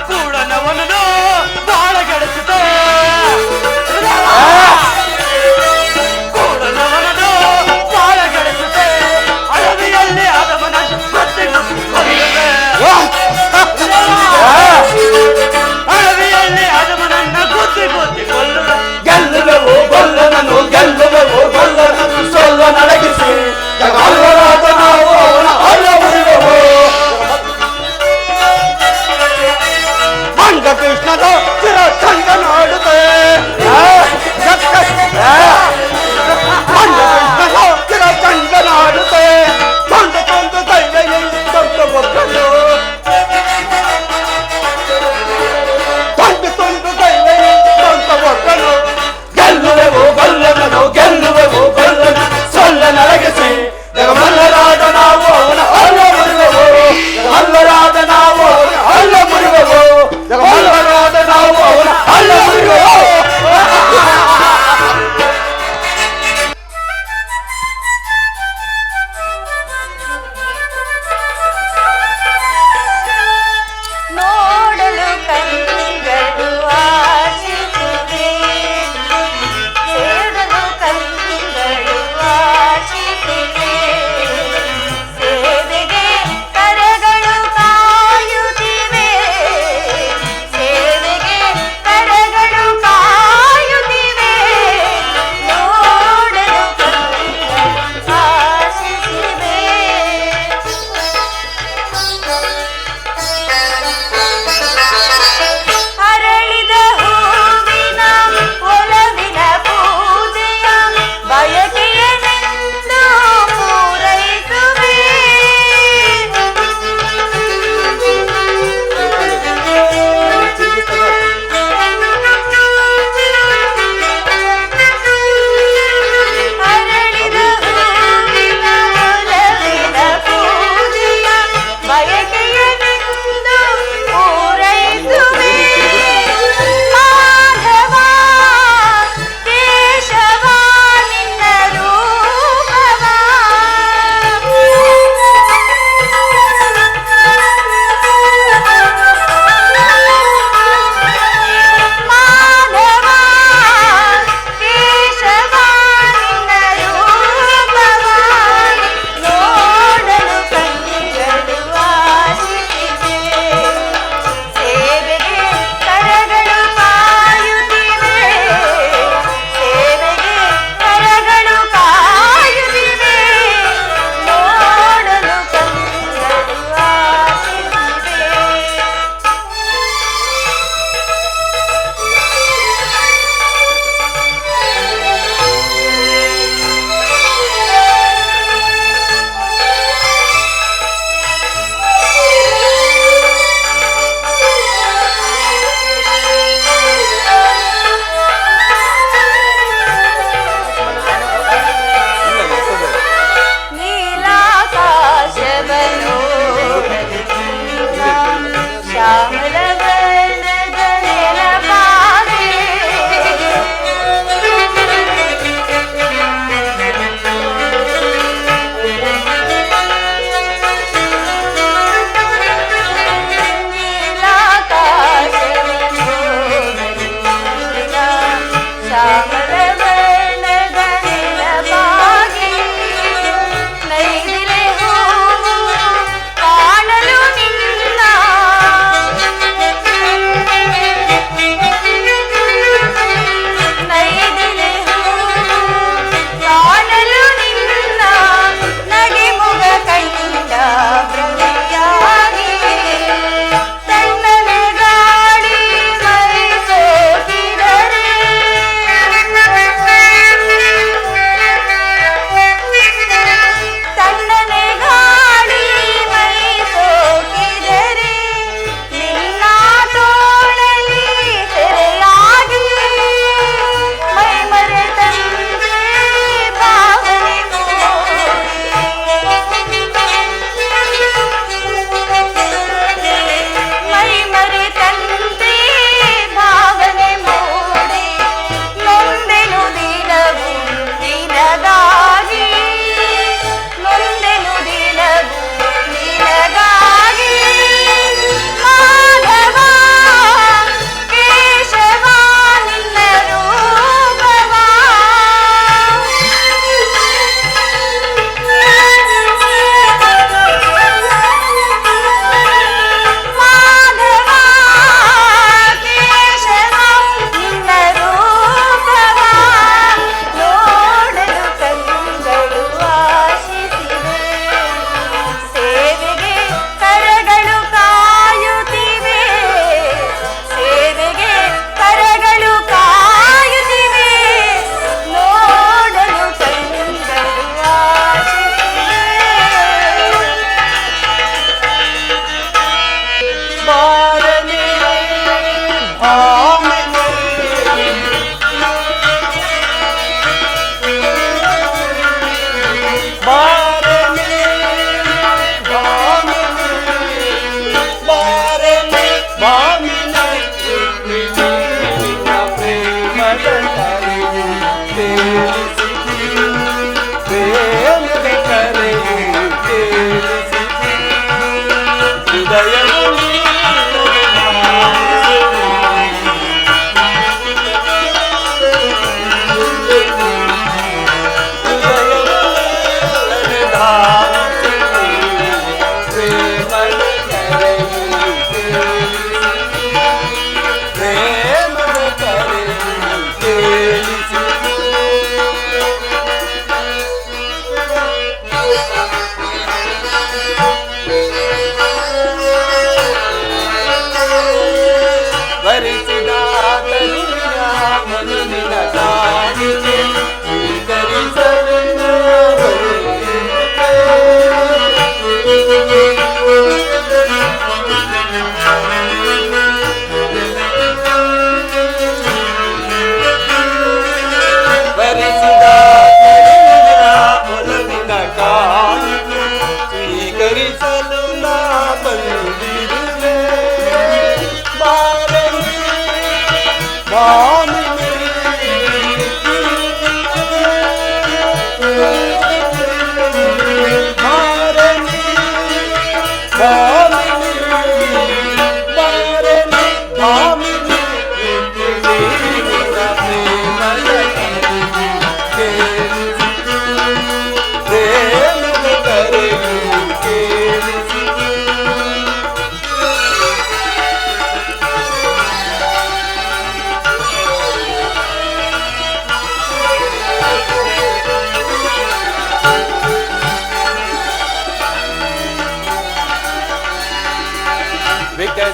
ಕೂಡನವನನು ಬಾಳ ಗೆಡಿಸುತ್ತೆ. ಕೂಡನವನನು ಬಾಳ ಗೆಡಿಸುತ್ತೆ. ಅಡವಿಯಲ್ಲಿ ಅದವನ ಕೊಯ್ಯುವೆ. ಅಡವಿಯಲ್ಲಿ ಅದವನನ್ನ ಗುದ್ದಿ ಗುದ್ದಿ ಕೊಲ್ಲುವೆ. ಗೆಲ್ಲುವೆವು ಬಲ್ಲನನು,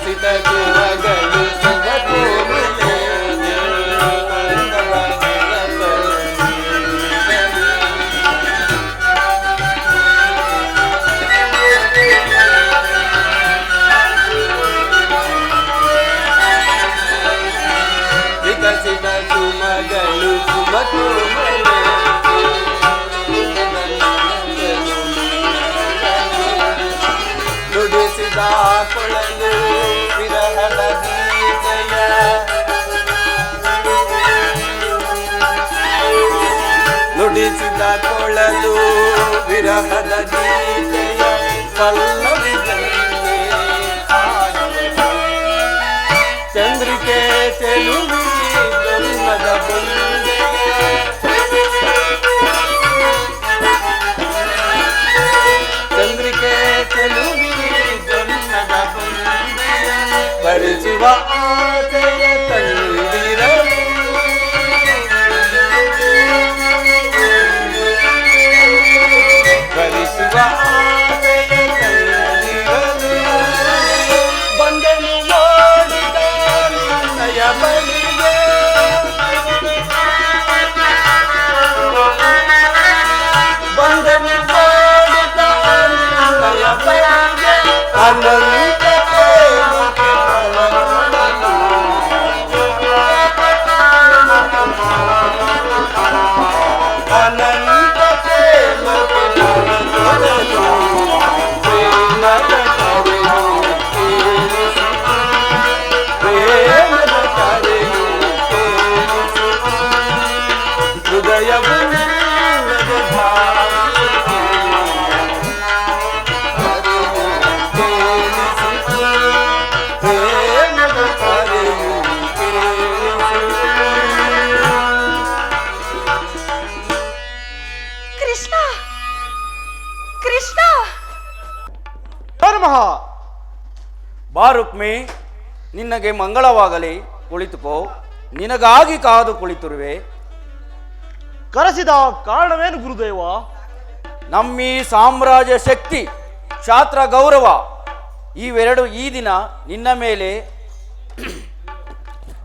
ವಿಕಸಿತ ಸುಮಗಳು ಸುಮ ಕೋಮಲೆ ವಿಕಸಿತ ಸುಮಗಳು ಸುಮ ಕೋಮಲೆ ನುಡಿಸಿದ ಕೊಳಲು ವಿರಹದ ಗೀತೆಯ ನುಡಿಸಿದ ಕೊಳಲು ವಿರಹದ ಗೀತೆಯ ಪಲ್ಲವಿಗಳಿಗೆ ಚಂದ್ರಿಕೆ ಚೆಲುವಿ ಜನ್ಮದ ಬಂದೆಯ ಚಂದ್ರಿಕೆ ಚೆಲುವಿ ಜನ್ಮದ ಬಂದೆಯ ಬರಿಸುವ ಆಸೆಯ ತಂದಿರಲು ಬರಿಸುವ ಆಸೆಯ ತಂದಿರಲು ಬಂದೆನು ಮಾಡಿದ ನಿನ್ನಯ ಬಳಿಗೆ ಬಂದೆನು ಮಾಡಿದ ನಿನ್ನಯ ಬಳಿಗೆ ಅನಂತ ಪ್ರೇಮಕ್ಕೆ ಅನಂತ ಪ್ರೇಮಕ್ಕೆ ಪ್ರೇಮದ ಕರೆಯು ಕೇಳಿಸಿ ಪ್ರೇಮದ ಕರೆಯು ಕೇಳಿಸಿ ಹೃದಯವುಳ್ಳದ ಭಾವಿಸಿ ಕೇಳಿಸಿ ಪ್ರೇಮದ ಕರೆಯು ಕೇಳಿಸಿ ಕೃಷ್ಣ ಕೃಷ್ಣ ಧರ್ಮ ಬಾ ರುಕ್ಮಿ, ನಿನಗೆ ಮಂಗಳವಾಗಲಿ, ಕುಳಿತುಕೋ. ನಿನಗಾಗಿ ಕಾದು ಕುಳಿತಿರುವೆ. ಕರೆಸಿದ ಕಾರಣವೇನು ಗುರುದೇವ? ನಮ್ಮೀ ಸಾಮ್ರಾಜ್ಯ ಶಕ್ತಿ, ಕ್ಷಾತ್ರ ಗೌರವ ಇವೆರಡು ಈ ದಿನ ನಿನ್ನ ಮೇಲೆ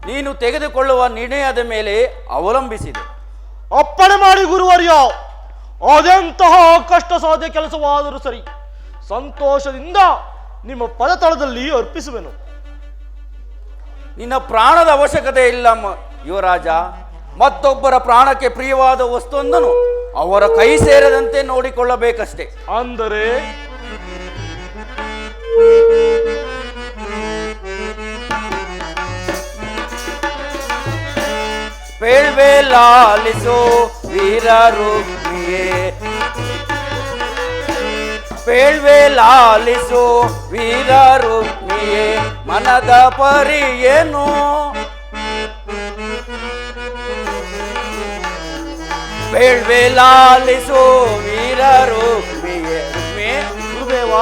ನೀನು ತೆಗೆದುಕೊಳ್ಳುವ ನಿರ್ಣಯದ ಮೇಲೆ ಅವಲಂಬಿಸಿದೆ. ಅಪ್ಪಣೆ ಮಾಡಿ ಗುರುವರ್ಯ, ಅದೆಂತಹ ಕಷ್ಟ ಸಾಧ್ಯ ಕೆಲಸವಾದರೂ ಸರಿ, ಸಂತೋಷದಿಂದ ನಿಮ್ಮ ಪದತಳದಲ್ಲಿ ಅರ್ಪಿಸುವೆನು. ನಿನ್ನ ಪ್ರಾಣದ ಅವಶ್ಯಕತೆ ಇಲ್ಲ ಯುವರಾಜ. ಮತ್ತೊಬ್ಬರ ಪ್ರಾಣಕ್ಕೆ ಪ್ರಿಯವಾದ ವಸ್ತುವೊಂದನ್ನು ಅವರ ಕೈ ಸೇರದಂತೆ ನೋಡಿಕೊಳ್ಳಬೇಕಷ್ಟೇ. ಅಂದರೆ ಪೇಳ್ವೆ ಲಾಲಿಸೋ ವೀರ ರುಕ್ಮಿಯೇ, ಪೇಳ್ವೆ ಲಾಲಿಸೋ ವೀರ ರುಕ್ಮಿಯೇ, ಮನದ ಪರಿಯೇನು ಪೇಳ್ವೆ ಲಾಲಿಸೋ ವೀರ ರುಕ್ಮಿಯೇ. ಗುರುದೇವ,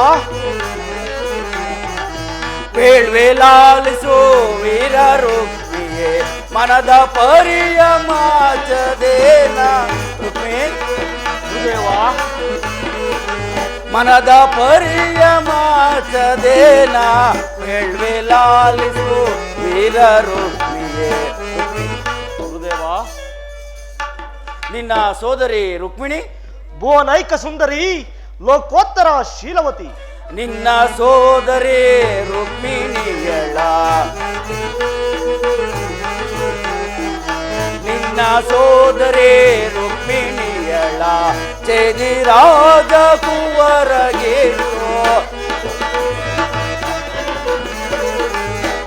ಪೇಳ್ವೆ ಲಾಲಿಸೋ ವೀರ ರುಕ್ಮಿಯೇ, ಮನದ ಪರಿಯ ಮಾಚದೇನ ರುಕ್ಮಿ. ಗುರುದೇವ, ಮನದ ಪರಿಯ ಮಾಚದೇನ ಪೇಳ್ವೆ ಲಾಲಿಸೋ ವೀರ ರುಕ್ಮಿಯೇ. ಗುರುದೇವ, ನಿನ್ನ ಸೋದರಿ ರುಕ್ಮಿಣಿ ಭುವನೈಕ ಸುಂದರಿ, ಲೋಕೋತ್ತರ ಶೀಲವತಿ. ನಿನ್ನ ಸೋದರಿ ರುಕ್ಮಿಣಿಯಳ, ನಿನ್ನ ಸೋದರಿ ರುಕ್ಮಿಣಿಯಳ ಚೇದಿರಾಜ ಕುವರಗೇನು,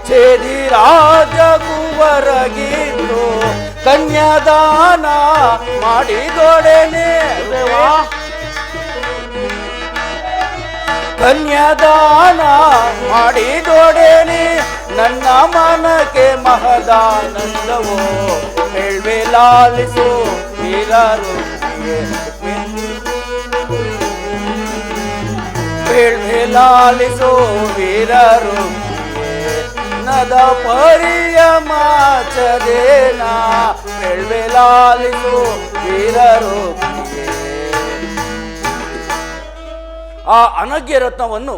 ಚೇದಿರಾಜ ಕುವರಗೇನು ಕನ್ಯಾದಾನ ಮಾಡಿದೊಡನೆ. ಕನ್ಯಾದಾನ ಮಾಡಿದೊಡನೆ ನನ್ನ ಮನಕ್ಕೆ ಮಹದಾನಂದವೋ. ಹೇಳ್ವೆ ಲಾಲಿಸೋ ವೀರ ರುಕ್ಮಿಯೇ, ಹೇಳ್ವೆ ಲಾಲಿಸೋ ವೀರ ರುಕ್ಮಿಯೇ, ನದ ಪರಿಯ ಮಾಚದೇನ ಹೇಳ್ವೆ ಲಾಲಿಸೋ ವೀರ ರುಕ್ಮಿಯೇ. ಆ ಅನಗ್ಯ ರತ್ನವನ್ನು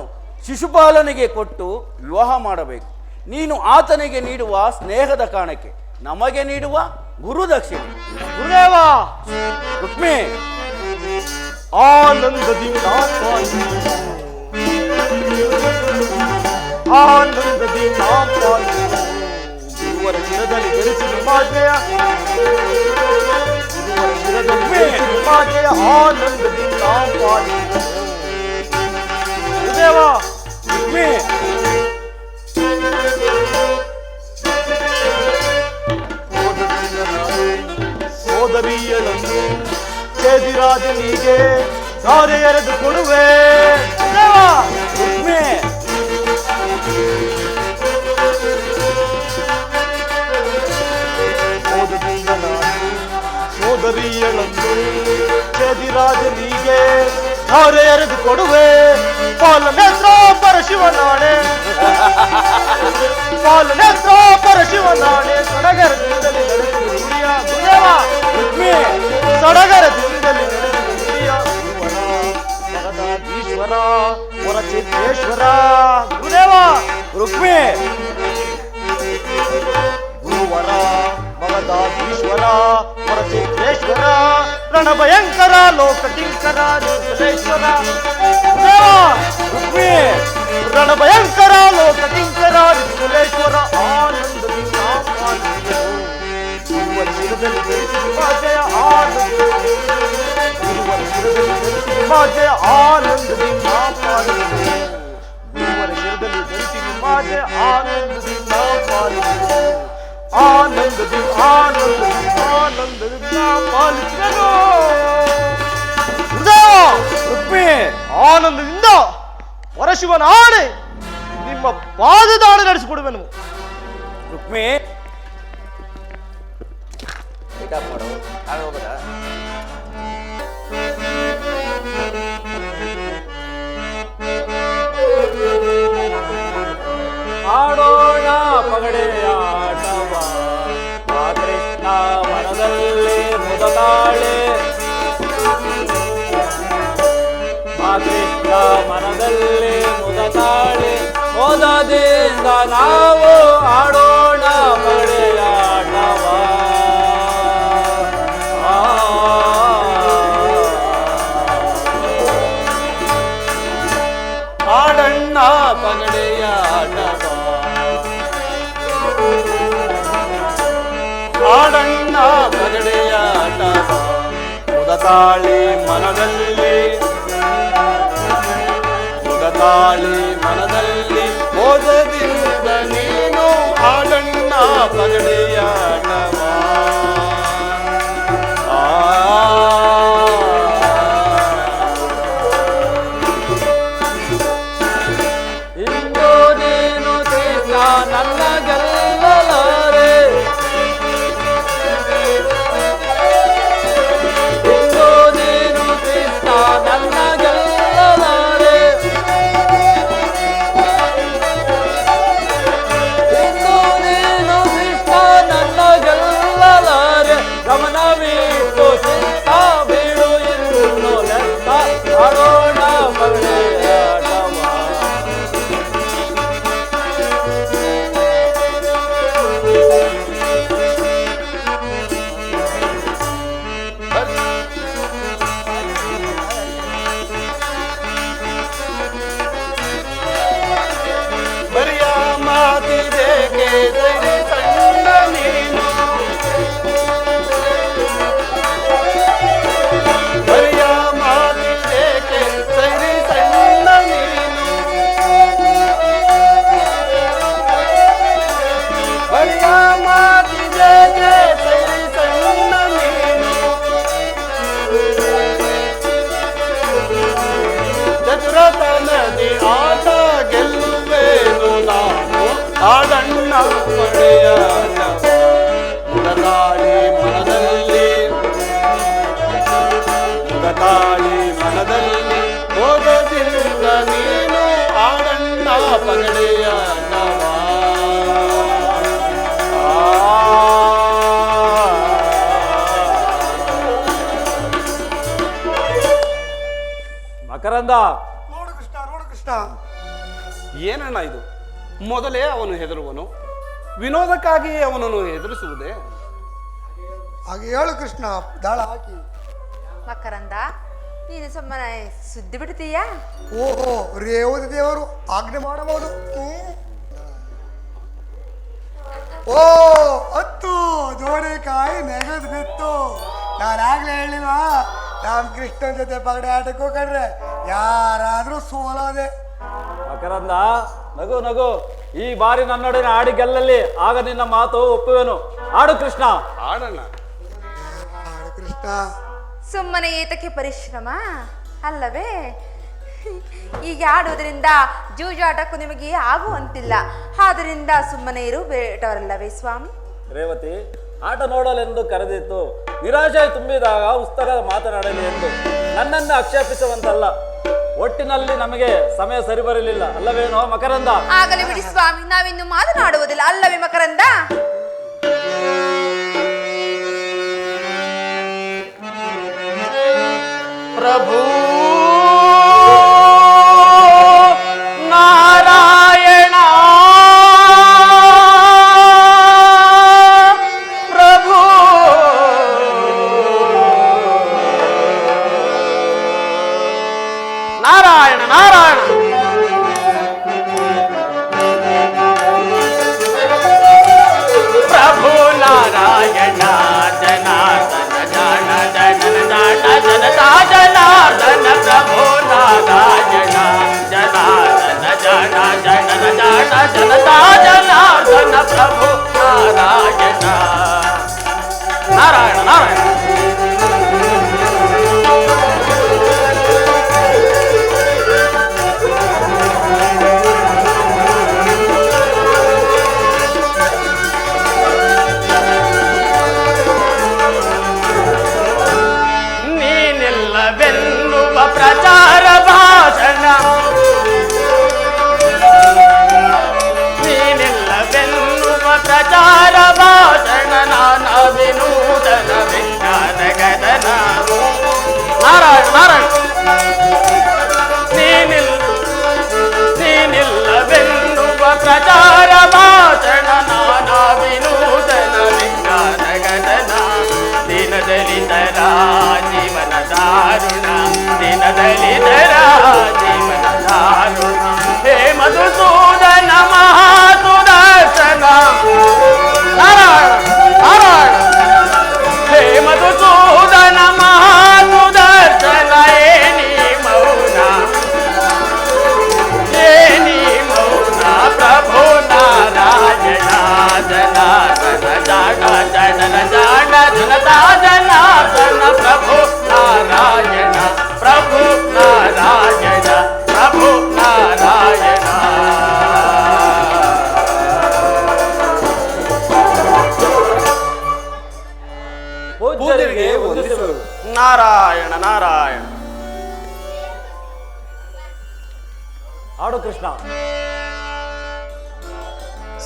ಶಿಶುಪಾಲನಿಗೆ ಕೊಟ್ಟು ವಿವಾಹ ಮಾಡಬೇಕು. ನೀನು ಆತನಿಗೆ ನೀಡುವ ಸ್ನೇಹದ ಕಾರಣಕ್ಕೆ ನಮಗೆ ನೀಡುವ ಗುರುದಕ್ಷಿಣೆ. ಗುರುದೇವ ರುಕ್ಮಿ, ಆನಂದದಿಂದ ಪಾಲಿಸು. ಆನಂದದಿಂದ ಪಾಲಿಸು. ಗುರುವರ ಶಿರದಲ್ಲಿ ಧರಿಸಿ ನಿಮಾಜೆಯ ಗುರುವರ ಶಿರದಲ್ಲಿ ಧರಿಸಿ ನಿಮಾಜೆಯ ಆನಂದದಿಂದ ಪಾಲಿಸು. ಗುರುದೇವ ರುಕ್ಮಿ, ಸೋದರಿಯಳನ್ನು ಚೇದಿರಾಜನಿಗೆ ದಾರಿ ಎರೆದು ಕೊಡುವೆ. ದೇವ ರುಕ್ಮಿ, ಮೋದದಿಂದ ನಾನು ಸೋದರಿಯಳನ್ನು ಚೇದಿರಾಜನಿಗೆ ದಾರಿ ಎರೆದು ಕೊಡುವೆ. ಪಾಲನೇತ್ರ ಪರಶಿವನಾಣೆ, ಪಾಲನೇತ್ರ ಪರಶಿವನಾಣೆ. ಸಡಗರದಿಂದಲೇ ನಡೆಸಿದ ನುಡಿಯ ಗುರುದೇವ ರುಕ್ಮಿ, ಸಡಗರದಿಂದಲೇ ನಡೆಸಿದ ನುಡಿಯ ಗುರುವರ ಜಗದಾಧೀಶ್ವರ ವರಚಿತ್ರೇಶ್ವರ. ಗುರುದೇವ ರುಕ್ಮಿ, ಗುರುವರ ಭಗದಾಧೀಶ್ವರ ವರಚಿತ್ರೇಶ್ವರ ರಣಭಯಂಕರ ಲೋಕಟಿಂಕರ ನಿರ್ಮಲೇಶ್ವರ. ದೇವ ರುಕ್ಮಿ, ರಣಭಯಂಕರ ಲೋಕಟಿಂಕರ ನಿರ್ಮಲೇಶ್ವರ. ಆನಂದದಿಂದ ಪಾಲಿಸು. ಗುರುವರ ಶಿರದಲ್ಲಿ ಧರಿಸಿ ನಿಮಾಜೆಯ ಆನಂದ. ಗುರುವರ ಶಿರದಲ್ಲಿ ಧರಿಸಿ ನಿಮಾಜೆಯ ಆನಂದದಿಂದ ಪಾಲಿಸು. ಗುರುವರ ಶಿರದಲ್ಲಿ ಧರಿಸಿ ನಿಮಾಜೆಯ ಆನಂದದಿಂದ ಪಾಲಿಸು. ಆನಂದದಿಂದ ಆನಂದದಿಂದ ಆನಂದದಿಂದ ಪಾಲಿಸಿದನು. ರುಕ್ಮಿ, ಆನಂದದಿಂದ ಪರಶಿವನ ಆಣೆ ನಿಮ್ಮ ಪಾದದ ಆಣೆ ನಡೆಸಿಕೊಡುವೆನು. ರುಕ್ಮಿ, ಪಿಕಪ್ ಮಾಡು. ನಾನು ಹೋಗೋದಾ? ಆಡೋಣ ಪಗಡೆಯಾಟವ, ಆ ಕೃಷ್ಣ ಮನದಲ್ಲಿ ಮುದತಾಳೆ, ಆ ಕೃಷ್ಣ ಮನದಲ್ಲಿ ಮುದತಾಳೆ. ಮೋದದಿಂದ ನಾವು ಆಡೋಣ ಪಗಡೆಯಾಟವ. ಆಡಣ್ಣ ಪಗಡೆಯಾಟವ, ಆಡಣ್ಣ ಪಗಡೆಯಾಟವ. ಮುದತಾಳಿ ಮನದಲ್ಲಿ, ಮುದತಾಳಿ ಮನದಲ್ಲಿ. ಮೋದದಿಂದ ನೀನು ಆಡಣ್ಣ ಪಗಡೆಯಾಟವ. ಇಂದು ನೀನು ಕೃಷ್ಣ ನನ್ನ ಗೆಲ್ಲಲಾರೆ, ಇಂದು ನೀನು ಕೃಷ್ಣ ನನ್ನ ಗೆಲ್ಲಲಾರೆ, ಇಂದು ನೀನು ಕೃಷ್ಣ ನನ್ನ ಗೆಲ್ಲಲಾರೆ. ಗಮನವಿಟ್ಟು ಚಿತ್ತ ಬೀಳು ಇನ್ನು ಲೆಕ್ಕ, ಆಡೋಣ ಪಗಡೆಯಾಟವ. ಬರಿಯ ಮಾತಿದೇಕೆ ಸರಿ ಸಣ್ಣ ನೀನು, ಬರಿಯ ಮಾತಿದೇಕೆ ಸರಿ ಸಣ್ಣ ನೀನು, ಬರಿಯ ಮಾತಿದೇಕೆ ಸರಿ ಸಣ್ಣ ನೀನು. ಚತುರತನದಿ ಆಟ ಗೆಲ್ಲುವೇನು ನಾನು, ಆಡಣ್ಣ ಪಡೆಯಾಟವ. ಮುದತಾಳಿ ಮನದಲ್ಲಿ, ಮುದತಾಳಿ ಮನದಲ್ಲಿ. ಮೋದದಿಂದ ನೀನು ಆಡಣ್ಣ ಪಗಡೆಯಾಟವ. ಮಕರಂದ, ನೋಡು ಕೃಷ್ಣ ಏನಣ್ಣ ಇದು? ಮೊದಲೇ ಅವನು ಹೆದರುವನು, ವಿನೋದಕ್ಕಾಗಿ ಅವನನ್ನು ಹೆದರಿಸುವುದೇ? ಹಾಗೆ ಹೇಳು ಕೃಷ್ಣ, ದಾಳ ಹಾಕಿ. ಮಕರಂದ, ನೀನು ಸುಮ್ಮನೆ ಸುದ್ದಿ ಬಿಡ್ತೀಯಾ? ಓಹೋ, ರೇವತಿ ದೇವರು ಆಜ್ಞೆ ಮಾಡಬಹುದು. ಓ ಹತ್ತು ಜೋಡಿಕಾಯಿ ನೆಗದು ಬಿತ್ತು. ನಾನಾಗ್ಲೇ ಹೇಳಿಲ್ವಾ, ರಾಮ್ ಕೃಷ್ಣನ ಜೊತೆ ಪಗಡೆ ಆಟಕ್ಕೆ ಹೋಗ್ರೆ ಯಾರಾದ್ರೂ ಸೋಲೋದೆ. ಮಕರಂದ, ನಗು ನಗು. ಈ ಬಾರಿ ನನ್ನೊಡನೆ ಆಡಿ ಗೆಲ್ಲಲ್ಲಿ, ಆಗ ನಿನ್ನ ಮಾತು ಒಪ್ಪುವೆನು. ಆಡು ಕೃಷ್ಣ. ಆಡಣ್ಣ. ಕೃಷ್ಣ, ಸುಮ್ಮನೆ ಏತಕ್ಕೆ ಪರಿಶ್ರಮ ಅಲ್ಲವೇ? ಹೀಗೆ ಆಡುವುದರಿಂದ ಜೂಜಾಟಕ್ಕೂ ನಿಮಗೆ ಆಗುವಂತಿಲ್ಲ. ಆದ್ದರಿಂದ ಸುಮ್ಮನೆ ಇರು ಬೇಟವರಲ್ಲವೇ ಸ್ವಾಮಿ? ರೇವತಿ, ಆಟ ನೋಡಲೆಂದು ಕರೆದಿತ್ತು. ನಿರಾಶೆ ತುಂಬಿದಾಗ ಉತ್ಸಾಹ ಮಾತನಾಡಲಿ ಎಂದು ನನ್ನನ್ನು ಆಕ್ಷೇಪಿಸುವಂತಲ್ಲ. ಒಟ್ಟಿನಲ್ಲಿ ನಮಗೆ ಸಮಯ ಸರಿ ಬರಲಿಲ್ಲ ಅಲ್ಲವೇನೋ ಮಕರಂದ? ಆಗಲೇ ಬಿಡಿ ಸ್ವಾಮಿ, ನಾವಿನ್ನು ಮಾತನಾಡುವುದಿಲ್ಲ ಅಲ್ಲವೇ ಮಕರಂದ? ಪ್ರಭು ನಾರಾಯಣ, ಪ್ರಭು ನಾರಾಯಣ ನಾರಾಯಣ. ಪ್ರಭು ನಾರಾಯಣ ಜನಾರ್ದನ ಜಾಣ ಜನನ ಜಾಣ ಜನತಾ ಜನಾರ್ದನ. ಪ್ರಭು ನಾರಾಯಣ ಜನಾರ್ದನ ಜಾಣ ಜನನ ಜಾಣ ಜನತಾ ಜನಾರ್ದನ. ಪ್ರಭು ನಾರಾಯಣ ನಾರಾಯಣ ನಾರಾಯಣ. ಪ್ರಚಾರ ಭಾಷಣ ನೀನಿಲ್ಲವೆನ್ನುವ ಪ್ರಚಾರ ಭಾಷಣ. ನಾನಾ ವಿನೂತನ ವಿಜ್ಞಾನ ಗದನ. ನಾರಾಯಣ ನಾರಾಯಣ. ನೀನಿಲ್ಲವೆನ್ನುವ ಪ್ರಚಾರ ಭಾಷಣ. ನಾನಾ ವಿನೂತನ ವಿಜ್ಞಾನ ಗದನ. ದೀನದಲಿತರ ಜೀವನ ದಾರುಣ, ದೀನದಲಿತರ ಜೀವನ ದಾರುಣ. ಹೇ ಮಧುಸೂದನ ಮಹಾಸುದರ್ಶನ. ನಾರಾಯಣ ನಾರಾಯಣ. ಹೇ ಮಧುಸೂದನ ಮಹಾಸುದರ್ಶನ. ಏನಿ ಮೌನ ಏನಿ ಮೌನ. ಪ್ರಭು ನಾರಾಯಣ ಜನಾರ್ದನ ಜಾಣ ಜನನ ಜಾಣ ಜನತಾ ಜನಾರ್ದನ. ಪ್ರಭು ನಾರಾಯಣ ಪ್ರಭು ನಾರಾಯಣ ಪ್ರಭು ನಾರಾಯಣ. ಪೂಜೆಗೆ ವಂದಿಸುವರು. ನಾರಾಯಣ ನಾರಾಯಣ. ಆಡು ಕೃಷ್ಣ.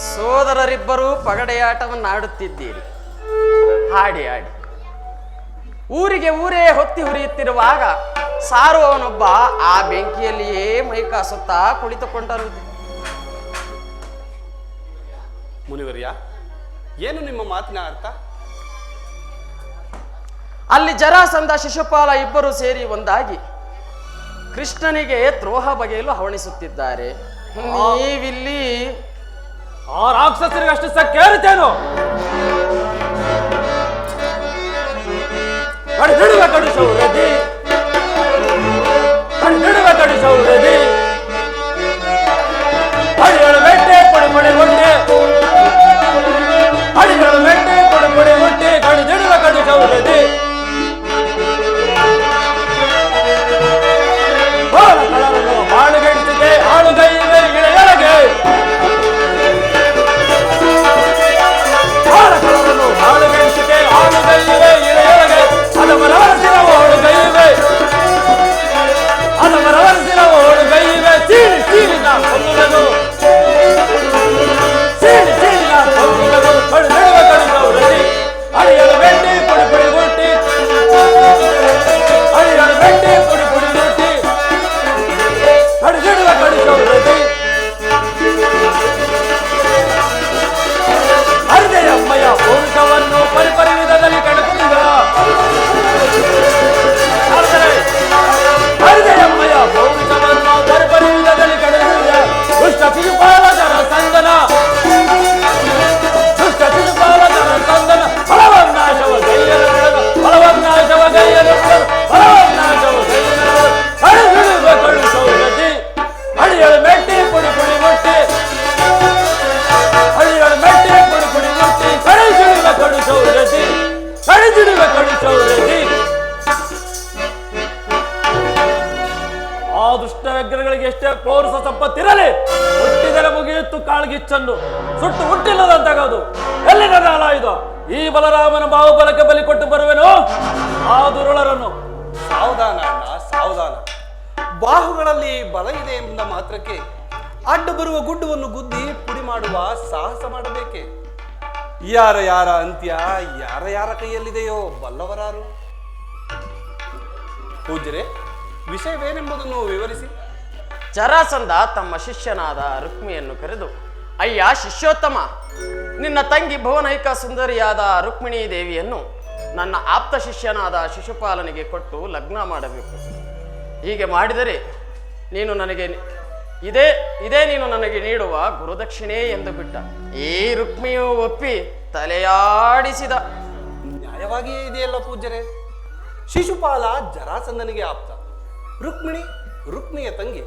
ಸೋದರರಿಬ್ಬರು ಪಗಡೆಯಾಟವನ್ನು ಆಡುತ್ತಿದ್ದೀರಿ. ಹಾಡಿ ಹಾಡಿ. ಊರಿಗೆ ಊರೇ ಹೊತ್ತಿ ಹುರಿಯುತ್ತಿರುವಾಗ ಸಾರುವವನೊಬ್ಬ ಆ ಬೆಂಕಿಯಲ್ಲಿಯೇ ಮೈಕಾಸುತ್ತಾ ಕುಳಿತುಕೊಂಡರು. ಮುನಿವರ್ಯ, ಏನು ನಿಮ್ಮ ಮಾತಿನ ಅರ್ಥ? ಅಲ್ಲಿ ಜರಾಸಂಧ ಶಿಶುಪಾಲ ಇಬ್ಬರು ಸೇರಿ ಒಂದಾಗಿ ಕೃಷ್ಣನಿಗೆ ದ್ರೋಹ ಬಗೆಯಲು ಹವಣಿಸುತ್ತಿದ್ದಾರೆ. ನೀವಿಲ್ಲಿ ಆ ರಾಕ್ಷಸರಿಗೆ ಅಷ್ಟು ಸಕ್ಕೇರುತ್ತೇನು? ಕಡಿದಿಡುವ ಕಡಿಸೌರದಿ, ಕಡಿದಿಡುವ ಕಡಿಸೌರದಿ. ಹಳಿಗಳು ಮೆಟ್ಟೆ ಪುಡಿ ಪುಡಿ ಹೊಟ್ಟೆ, ಹಳಿಗಳು ಮೆಟ್ಟೆ ಪುಡಿ ಪುಡಿ ಹೊಟ್ಟೆ. ಕಡಿದಿಡುವ ಕಡಿಸೌರದಿ. ಬಾಳ ಕಳರನ್ನು ಬಾಳುಗಡಿಸಿದೆ ಆಳುಗೈವೆ ಇಳೆಯೊಳಗೆ. ಬಾಳ ಕಳರನ್ನು ಬಾಳುಗಡಿಸಿದೆ ಆಳುಗೈವೆ ಇಳೆಯೊಳಗೆ. ಅದು ಬಲವರಿಸಿದ ಆಳುಗೈವೆ ದುಷ್ಟ ವ್ಯಗ್ರಗಳಿಗೆ ಎಷ್ಟೇ ಪೌರುಷ ಸಂಪತ್ತಿರಲಿ, ಹುಟ್ಟಿದರೆ ಮುಗಿಯಿತು ಕಾಳ್ಗಿಚ್ಚನ್ನು ಸುಟ್ಟು ಹುಟ್ಟಿಲ್ಲದಂತಾಗೋದು. ಎಲ್ಲಿ ನನ್ನ ಆಲಾಯುಧ? ಈ ಬಲರಾಮನ ಬಾಹುಬಲಕ್ಕೆ ಬಲಿ ಕೊಟ್ಟು ಬರುವೆನು ಆ ದುರುಳರನ್ನು. ಸಾವಧಾನ ಅಣ್ಣ, ಸಾವಧಾನ. ಬಾಹುಗಳಲ್ಲಿ ಬಲ ಇದೆ ಎಂಬ ಮಾತ್ರಕ್ಕೆ ಅಡ್ಡ ಬರುವ ಗುಡ್ಡವನ್ನು ಗುದ್ದಿ ಪುಡಿ ಮಾಡುವ ಸಾಹಸ ಮಾಡಬೇಕೆ? ಯಾರ ಯಾರ ಅಂತ್ಯ ಯಾರ ಯಾರ ಕೈಯಲ್ಲಿದೆಯೋ ಬಲ್ಲವರಾರು. ಪೂಜ್ಯರೇ, ವಿಷಯವೇನೆಂಬುದನ್ನು ವಿವರಿಸಿ. ಜರಾಸಂಧ ತಮ್ಮ ಶಿಷ್ಯನಾದ ರುಕ್ಮಿಯನ್ನು ಕರೆದು, ಅಯ್ಯ ಶಿಷ್ಯೋತ್ತಮ, ನಿನ್ನ ತಂಗಿ ಭುವನೈಕ ಸುಂದರಿಯಾದ ರುಕ್ಮಿಣಿ ದೇವಿಯನ್ನು ನನ್ನ ಆಪ್ತ ಶಿಷ್ಯನಾದ ಶಿಶುಪಾಲನಿಗೆ ಕೊಟ್ಟು ಲಗ್ನ ಮಾಡಬೇಕು. ಹೀಗೆ ಮಾಡಿದರೆ ನೀನು ನನಗೆ ಇದೇ ನೀನು ನನಗೆ ನೀಡುವ ಗುರುದಕ್ಷಿಣೆ ಎಂದು ಬಿಟ್ಟ. ಈ ರುಕ್ಮಿಯು ಒಪ್ಪಿ ತಲೆಯಾಡಿಸಿದ. ನ್ಯಾಯವಾಗಿಯೇ ಇದೆಯಲ್ಲ ಪೂಜ್ಯರೇ. ಶಿಶುಪಾಲ ಜರಾಸಂಧನಿಗೆ ಆಪ್ತ, ರುಕ್ಮಿಣಿಯ ತಂಗಿ.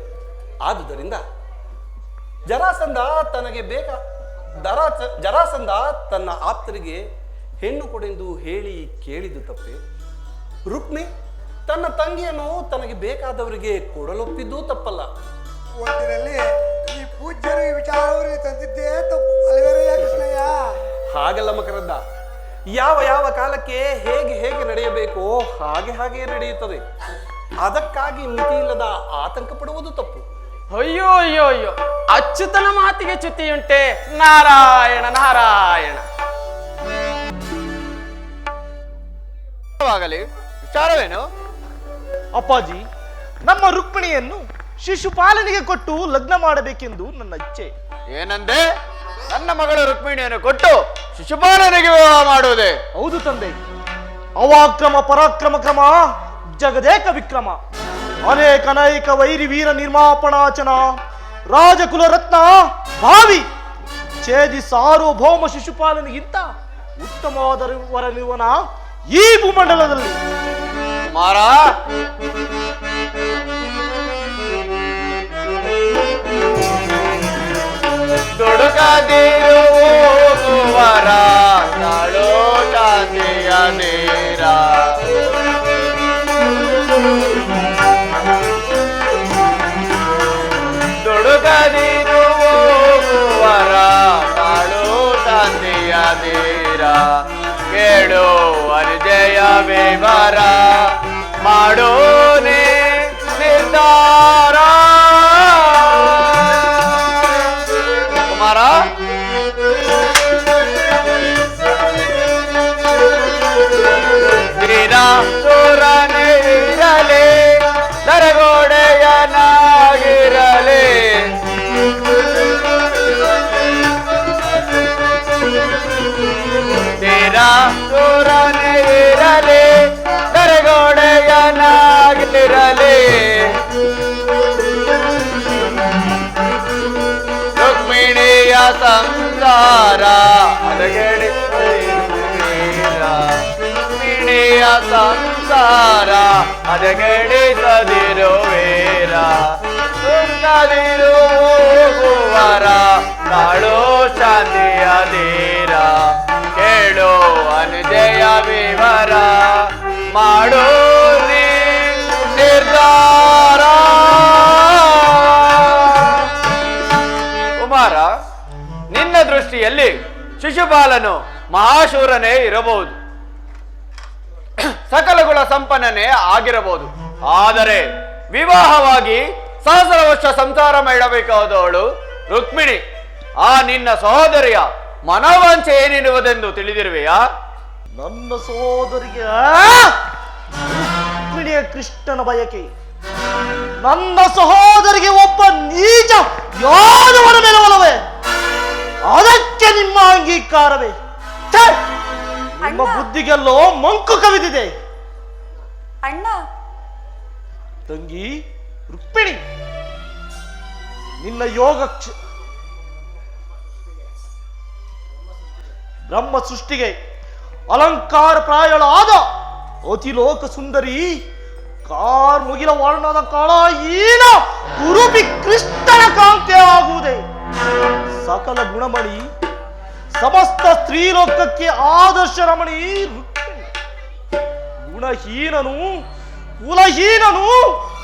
ಆದುದರಿಂದ ಜರಾಸಂಧ ತನ್ನ ಆಪ್ತರಿಗೆ ಹೆಣ್ಣು ಕೊಡೆಂದು ಹೇಳಿ ಕೇಳಿದು ತಪ್ಪೆ? ರುಕ್ಮಿ ತನ್ನ ತಂಗಿಯನ್ನು ತನಗೆ ಬೇಕಾದವರಿಗೆ ಕೊಡಲೊಪ್ಪಿದ್ದೂ ತಪ್ಪಲ್ಲ. ಒಟ್ಟಿನಲ್ಲಿ ಈ ಪೂಜ್ಯರು ಈ ವಿಚಾರವರಿಗೆ ತಂದಿದ್ದೇ ತಪ್ಪು ಅಲ್ವೇರಯ್ಯ ಕೃಷ್ಣಯ್ಯ? ಹಾಗಲ್ಲ ಮಕರಂದ, ಯಾವ ಯಾವ ಕಾಲಕ್ಕೆ ಹೇಗೆ ಹೇಗೆ ನಡೆಯಬೇಕೋ ಹಾಗೆ ನಡೆಯುತ್ತದೆ. ಅದಕ್ಕಾಗಿ ಮಿತಿ ಇಲ್ಲದ ಆತಂಕ ಪಡುವುದು ತಪ್ಪು. ಅಯ್ಯೋ ಅಯ್ಯೋ ಅಯ್ಯೋ, ಅಚ್ಯುತನ ಮಾತಿಗೆ ಚ್ಯುತಿಯುಂಟೆ. ನಾರಾಯಣ ನಾರಾಯಣ. ವಿಚಾರವೇನು? ಅಪ್ಪಾಜಿ, ನಮ್ಮ ರುಕ್ಮಿಣಿಯನ್ನು ಶಿಶುಪಾಲನಿಗೆ ಕೊಟ್ಟು ಲಗ್ನ ಮಾಡಬೇಕೆಂದು ನನ್ನ ಇಚ್ಛೆ. ಏನಂದೆ? ನನ್ನ ಮಗಳು ರುಕ್ಮಿಣಿಯನ್ನು ಕೊಟ್ಟು ಶಿಶುಪಾಲನಿಗೆ ವಿವಾಹ ಮಾಡುವುದೇ? ಹೌದು ತಂದೆ. ಅವಾಕ್ರಮ ಪರಾಕ್ರಮ ಕ್ರಮ ಜಗದೇಕ ವಿಕ್ರಮ, ಅನೇಕ ನೈಕ ವೈರಿ ವೀರ ನಿರ್ಮಾಪಣಾಚನ, ರಾಜಕುಲ ರತ್ನ ಭಾವಿ ಛೇದಿ ಸಾರ್ವಭೌಮ ಶಿಶುಪಾಲನಿಗಿಂತ ಉತ್ತಮವಾದ ವರನಿರುವನ ಈ ಭೂಮಂಡಲದಲ್ಲಿ. ಕುಮಾರ, ದುಡುಕದಿರು ಕುವರ ನಾಡೋ ಶಾಂತಿಯ ನೇರ. ದುಡುಕದಿರು ಕುವರ ನಾಡೋ ಶಾಂತಿಯ ನೇರ. ಕೇಳು ಅರ್ಜಯ ವಿವರ ಮಾಡೋ ನಿರ್ಧಾರ. ಕುಮಾರ, ಸುರನಿರಲಿ ನರಗೋಡೆಯನಾಗಿರಲಿ. ಸುರನಿರಲಿ ನರಗೋಡೆಯನಾಗಿರಲಿ. ರುಕ್ಮಿಣಿಯ ಸಂಸಾರ ರುಕ್ಮಿಣಿಯ ಸಂಸಾರ ಅದಗಡಿಸದಿರುವೇರ. ಸುಮ್ಮದಿರುವರ ತಾಳೋ ಶಾಂತಿಯ ಧೀರ. ಕೇಳೋ ಅನುಜಯ ವಿವರ ಮಾಡೋ ನಿರ್ಧಾರ. ಕುಮಾರ, ನಿನ್ನ ದೃಷ್ಟಿಯಲ್ಲಿ ಶಿಶುಪಾಲನು ಮಹಾಶೂರನೇ ಇರಬಹುದು, ಸಕಲ ಗುಣ ಸಂಪನ್ನನೇ ಆಗಿರಬಹುದು. ಆದರೆ ವಿವಾಹವಾಗಿ ಸಹಸ್ರ ವರ್ಷ ಸಂಸಾರ ಮಾಡಬೇಕಾದವಳು ರುಕ್ಮಿಣಿ. ಆ ನಿನ್ನ ಸಹೋದರಿಯ ಮನೋವಾಂಛೆ ಏನಿರುವುದೆಂದು ತಿಳಿದಿರುವೆಯಾ? ನನ್ನ ಸಹೋದರಿಗೆ ರುಕ್ಮಿಣಿಯ ಕೃಷ್ಣನ ಬಯಕೆ. ನನ್ನ ಸಹೋದರಿಗೆ ಒಬ್ಬ ನೀಚ ಯಾದವನ ಮೇಲೆ ಒಲವೇ. ಅದಕ್ಕೆ ನಿಮ್ಮ ಅಂಗೀಕಾರವೇ? ಛೆ! ನಿಮ್ಮ ಬುದ್ಧಿಗೆಲ್ಲೋ ಮಂಕು ಕವಿದಿದೆ. ಅಣ್ಣ, ತಂಗಿ ರುಕ್ಮಿಣಿ, ನಿನ್ನ ಯೋಗ ಬ್ರಹ್ಮ ಸೃಷ್ಟಿಗೆ ಅಲಂಕಾರ ಪ್ರಾಯಳಾದ ಅತಿಲೋಕ ಸುಂದರಿ ಕಾರ್ಮುಗಿಲ ವರ್ಣದ ಕಾಳ ಈನ ಗುರುಬಿ ಕೃಷ್ಣನ ಕಾಂತೆ ಆಗುವುದೇ. ಸಕಲ ಗುಣಮಣಿ, ಸಮಸ್ತ ಸ್ತ್ರೀಲೋಕಕ್ಕೆ ಆದರ್ಶ ರಮಣಿ ರುಕ್ಮಿಣಿ. ಗುಣಹೀನನು ಕುಲಹೀನನು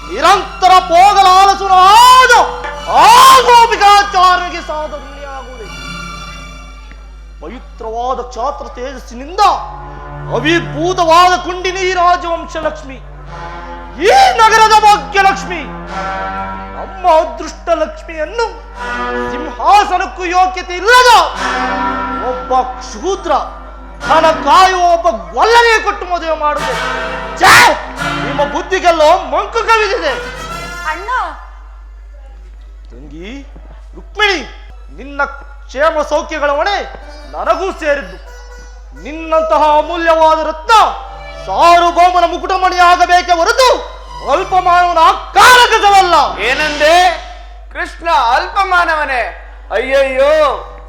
ನಿರಂತರ ಪೋಗಲಾಲಸುರಾದ ಆ ಗೋಪಿಕಾಚಾರ್ಯನಿಗೆ ಸಾಧನೆಯಾಗುವುದೇ. ಪವಿತ್ರವಾದ ಕ್ಷಾತ್ರ ತೇಜಸ್ಸಿನಿಂದ ಅವಿಭೂತವಾದ ಕುಂಡಿನಿ ರಾಜವಂಶ ಲಕ್ಷ್ಮಿ, ಈ ನಗರದ ಭಾಗ್ಯಲಕ್ಷ್ಮಿ, ನಮ್ಮ ಅದೃಷ್ಟ ಲಕ್ಷ್ಮಿಯನ್ನು ಸಿಂಹಾಸನಕ್ಕೂ ಯೋಗ್ಯತೆ ಇಲ್ಲದ ಒಬ್ಬ ಶೂದ್ರ ಹಣ ಕಾಯುವ ಒಬ್ಬ ಗೊಲ್ಲನಿಗೆ ಕೊಟ್ಟು ಮದುವೆ ಮಾಡುವುದು. ಛೇ, ನಿಮ್ಮ ಬುದ್ಧಿಗೆಲ್ಲೋ ಮಂಕು ಕವಿದಿದೆ. ಅಣ್ಣ, ತಂಗಿ ರುಕ್ಮಿಣಿ, ನಿನ್ನ ಕ್ಷೇಮ ಸೌಖ್ಯಗಳ ಹೊಣೆ ನನಗೂ ಸೇರಿದ್ದು. ನಿನ್ನಂತಹ ಅಮೂಲ್ಯವಾದ ರತ್ನ ಸಾರ್ವಭೌಮನ ಮುಕುಟಮಣಿ ಆಗಬೇಕೆ ಹೊರತು ಅಲ್ಪಮಾನವನ ಕಾರಕವಲ್ಲ. ಏನಂದೆ? ಕೃಷ್ಣ ಅಲ್ಪಮಾನವನೇ? ಅಯ್ಯಯ್ಯೋ,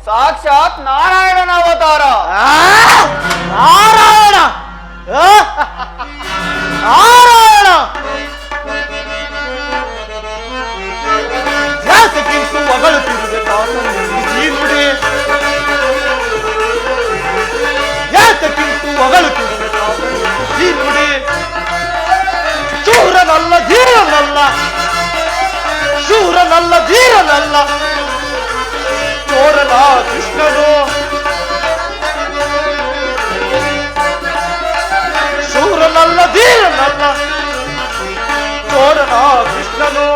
ಸಾಕ್ಷಾತ್ ನಾರಾಯಣನ ಅವತಾರ. ನಾರಾಯಣ ನಾರಾಯಣ ಜಾಸಕ್ಕಿಂತೂ ಹೊಗಳುತ್ತಿರುವೆ ನುಡಿ, ಯಾತಕ್ಕಿಂತೂ ಹೊಗಳುತ್ತಿರುವೆ ನುಡಿ. ಶೂರನಲ್ಲ ಧೀರನಲ್ಲ, ಶೂರನಲ್ಲ ಧೀರನಲ್ಲ, ಚೋರನ ಕೃಷ್ಣನು. ಶೂರನಲ್ಲ ಧೀರನಲ್ಲ, ಚೋರನ ಕೃಷ್ಣನು.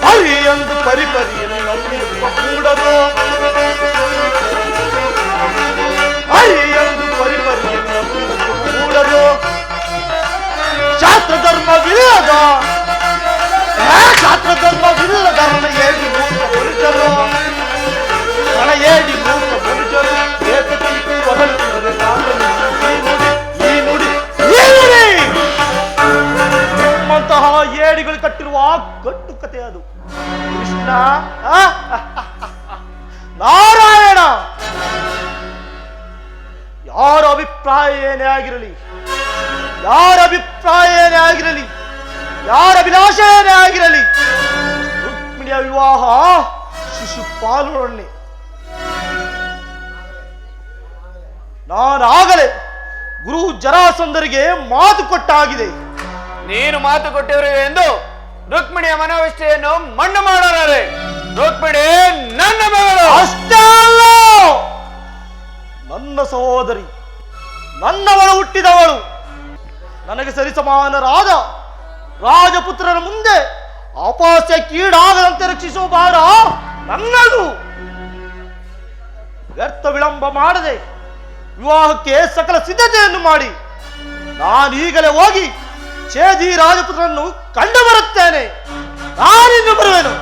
ಹರಿ ಎಂದು ಪರಿಪರಿಯಲ್ಲಿ ನಂಬಿರುವ ಕೂಡದು, ಹರಿ ಎಂದು ಪರಿಪರಿಯಲ್ಲಿ ನಂಬಿರುವ ಕೂಡದು. ಶಾಸ್ತ್ರ ಧರ್ಮವಿಲ್ಲದ, ಶಾಸ್ತ್ರ ಧರ್ಮವಿಲ್ಲದ ಹಣ ಏಡಿ ಮೂರ್ಖ ಮನುಷ್ಯರು, ಹಣ ಏಡಿ ಮೂರ್ಖ ಮನುಷ್ಯರು. ಏಕತೆಂಟು ಹೊಗಳುತ್ತಿರುವೆ ಈ ನುಡಿ, ಈ ನುಡಿ, ಈ ನುಡಿ. ನಿಮ್ಮಂತಹ ಏಡಿಗಳು ಕಟ್ಟಿರುವ ಕಟ್ಟು ಕತೆ ಅದು. ಕೃಷ್ಣ ನಾರಾಯಣ, ಯಾರ ಅಭಿಪ್ರಾಯ ಏನೇ ಆಗಿರಲಿ, ಯಾರ ಅಭಿಪ್ರಾಯ ಏನೇ ಆಗಿರಲಿ, ಯಾರ ಅಭಿಲಾಷ ಏನೇ ಆಗಿರಲಿ, ರುಕ್ಮಿಣಿಯ ವಿವಾಹ ಶಿಶುಪಾಲನೊಡನೆ. ನಾನಾಗಲೇ ಗುರು ಜರಾಸಂಧರಿಗೆ ಮಾತು ಕೊಟ್ಟಾಗಿದೆ. ನೀನು ಮಾತು ಕೊಟ್ಟಿರುವೆ ಎಂದು ರುಕ್ಮಿಣಿಯ ಮನೋವಿಷ್ಠೆಯನ್ನು ಮಣ್ಣು ಮಾಡೋರೆ. ರುಕ್ಮಿಣಿ ನನ್ನ ಮಗಳು. ಅಷ್ಟೇ ಅಲ್ಲ, ನನ್ನ ಸಹೋದರಿ, ನನ್ನವಳು ಹುಟ್ಟಿದವಳು. ನನಗೆ ಸರಿಸಮಾನರಾದ ರಾಜಪುತ್ರರ ಮುಂದೆ ಅಪಹಾಸ್ಯಕ್ಕೀಡಾಗದಂತೆ ರಕ್ಷಿಸುವ ಭಾರ ನನ್ನದು. ವ್ಯರ್ಥ ವಿಳಂಬ ಮಾಡದೆ ವಿವಾಹಕ್ಕೆ ಸಕಲ ಸಿದ್ಧತೆಯನ್ನು ಮಾಡಿ ನಾನೀಗಲೇ ಹೋಗಿ ಛೇದಿ ರಾಜಪುತ್ರರನ್ನು ಕಂಡು ಬರುತ್ತೇನೆ. ನಾನಿನ್ನು ಬರುವೆನು.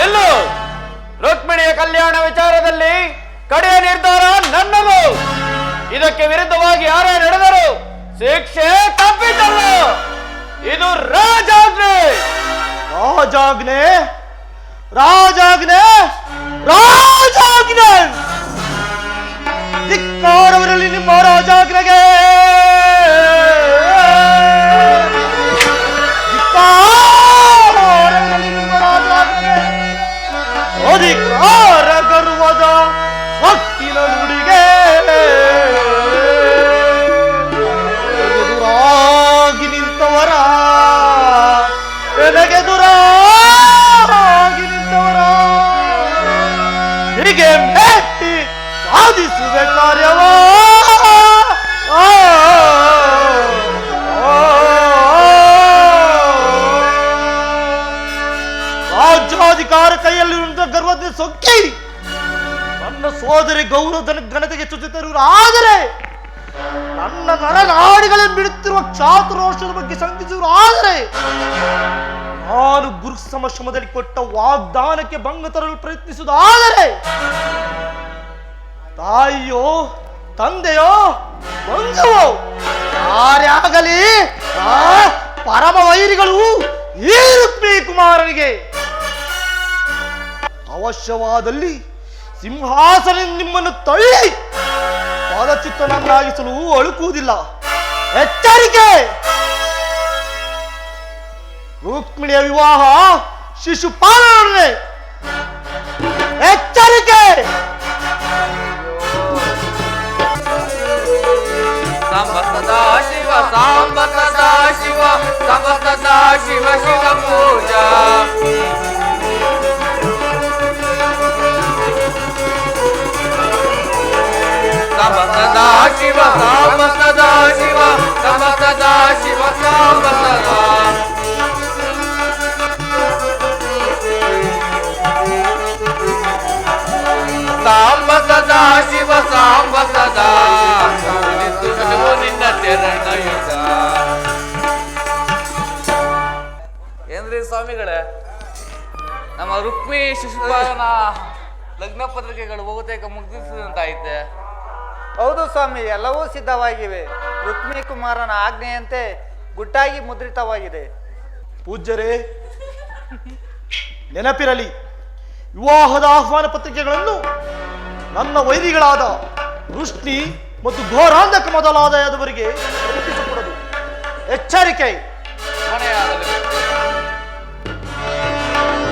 ಎಲ್ಲೋ ರುಕ್ಮಿಣಿಯ ಕಲ್ಯಾಣ ವಿಚಾರದಲ್ಲಿ ಕಡೆಯ ನಿರ್ಧಾರ ನನ್ನದು. ಇದಕ್ಕೆ ವಿರುದ್ಧವಾಗಿ ಯಾರೇ ನಡೆದರು ಶಿಕ್ಷೆ ತಪ್ಪಿದ್ದಲ್ಲ. ಇದು ರಾಜಾಜ್ಞೆ. ರಾಜಾಜ್ಞೆ, ರಾಜಾಜ್ಞೆ, ರಾಜಾಜ್ಞೆ. ಧಿಕ್ಕಾರವರಲ್ಲಿ ನಿಮ್ಮ ರಾಜಾಜ್ಞೆಗೆ. ಧಿಕ್ಕಾರವರಲ್ಲಿ ನಿಮ್ಮ ರಾಜಾಜ್ಞೆಗೆ. ಅಧಿಕಾರ ಗರ್ವದ ಸ್ವತ್ತಿನ ನುಡಿಗೆ ಎದುರಾಗಿ ನಿಂತವರ, ನನಗೆದುರಾಗಿ ನಿಂತವರ ಹೀಗೆ ಮೆಟ್ಟಿ ಸಾಧಿಸುವೆ ಕಾರ್ಯವ. ರಾಜ್ಯಾಧಿಕಾರ ಕೈಯಲ್ಲಿರುವಂತಹ ಗರ್ವದ ಸೊಕ್ಕಿ ನನ್ನ ಸೋದರಿ ಗೌರವ ಘನತೆಗೆ ಚ್ಯುತಿತರು. ಆದರೆ ನನ್ನ ನರನಾಡಿಗಳನ್ನು ಬಿಡುತ್ತಿರುವ ಕ್ಷಾತ್ರರೋಷದ ಬಗ್ಗೆ ಶಂಕಿಸುವರು. ಆದರೆ ನಾನು ಗುರು ಸಮಶ್ರಮದಲ್ಲಿ ಕೊಟ್ಟ ವಾಗ್ದಾನಕ್ಕೆ ಭಂಗ ತರಲು ಪ್ರಯತ್ನಿಸುವುದಾದರೆ ತಾಯಿಯೋ ತಂದೆಯೋ ಬಂಧುವೋ ಯಾರೇ ಆಗಲಿ ಪರಮ ವೈರಿಗಳು ಈ ರುಕ್ಮಿಣಿ ಕುಮಾರನಿಗೆ. ಅವಶ್ಯವಾದಲ್ಲಿ ಸಿಂಹಾಸನ ನಿಮ್ಮನ್ನು ತಳ್ಳಿ ಪಾದಚಿತ್ತನನ್ನಾಗಿಸಲು ಅಳುಕುವುದಿಲ್ಲ. ಎಚ್ಚರಿಕೆ! ರುಕ್ಮಿಣಿಯ ವಿವಾಹ ಶಿಶುಪಾಲನೊಡನೆ. ಎಚ್ಚರಿಕೆ! ಸಾಂಬ ಸದಾ ಶಿವ, ಸಾಂಬ ಸದಾ ಶಿವ. ಸ್ವಾಮಿಗಳೇ, ನಮ್ಮ ರುಕ್ಮಿ ಶಿಶುಪಾಲನ ಲಗ್ನ ಪತ್ರಿಕೆಗಳು ಬಹುತೇಕ ಮುಗಿಸಿದಂತಾಯಿತೆ. ಹೌದು ಸ್ವಾಮಿ, ಎಲ್ಲವೂ ಸಿದ್ಧವಾಗಿವೆ. ರುಕ್ಮಿ ಕುಮಾರನ ಆಜ್ಞೆಯಂತೆ ಗುಟ್ಟಾಗಿ ಮುದ್ರಿತವಾಗಿದೆ. ಪೂಜ್ಯರೇ, ನೆನಪಿರಲಿ, ವಿವಾಹದ ಆಹ್ವಾನ ಪತ್ರಿಕೆಗಳನ್ನು ನನ್ನ ವೈರಿಗಳಾದ ವೃಷ್ಣಿ ಮತ್ತು ಘೋರಾಂಧಕ ಮೊದಲಾದವರಿಗೆ ತಲುಪಿಸಿಕೊಡದು. ಎಚ್ಚರಿಕೆ. ಮನೆಯಾಗಲಿ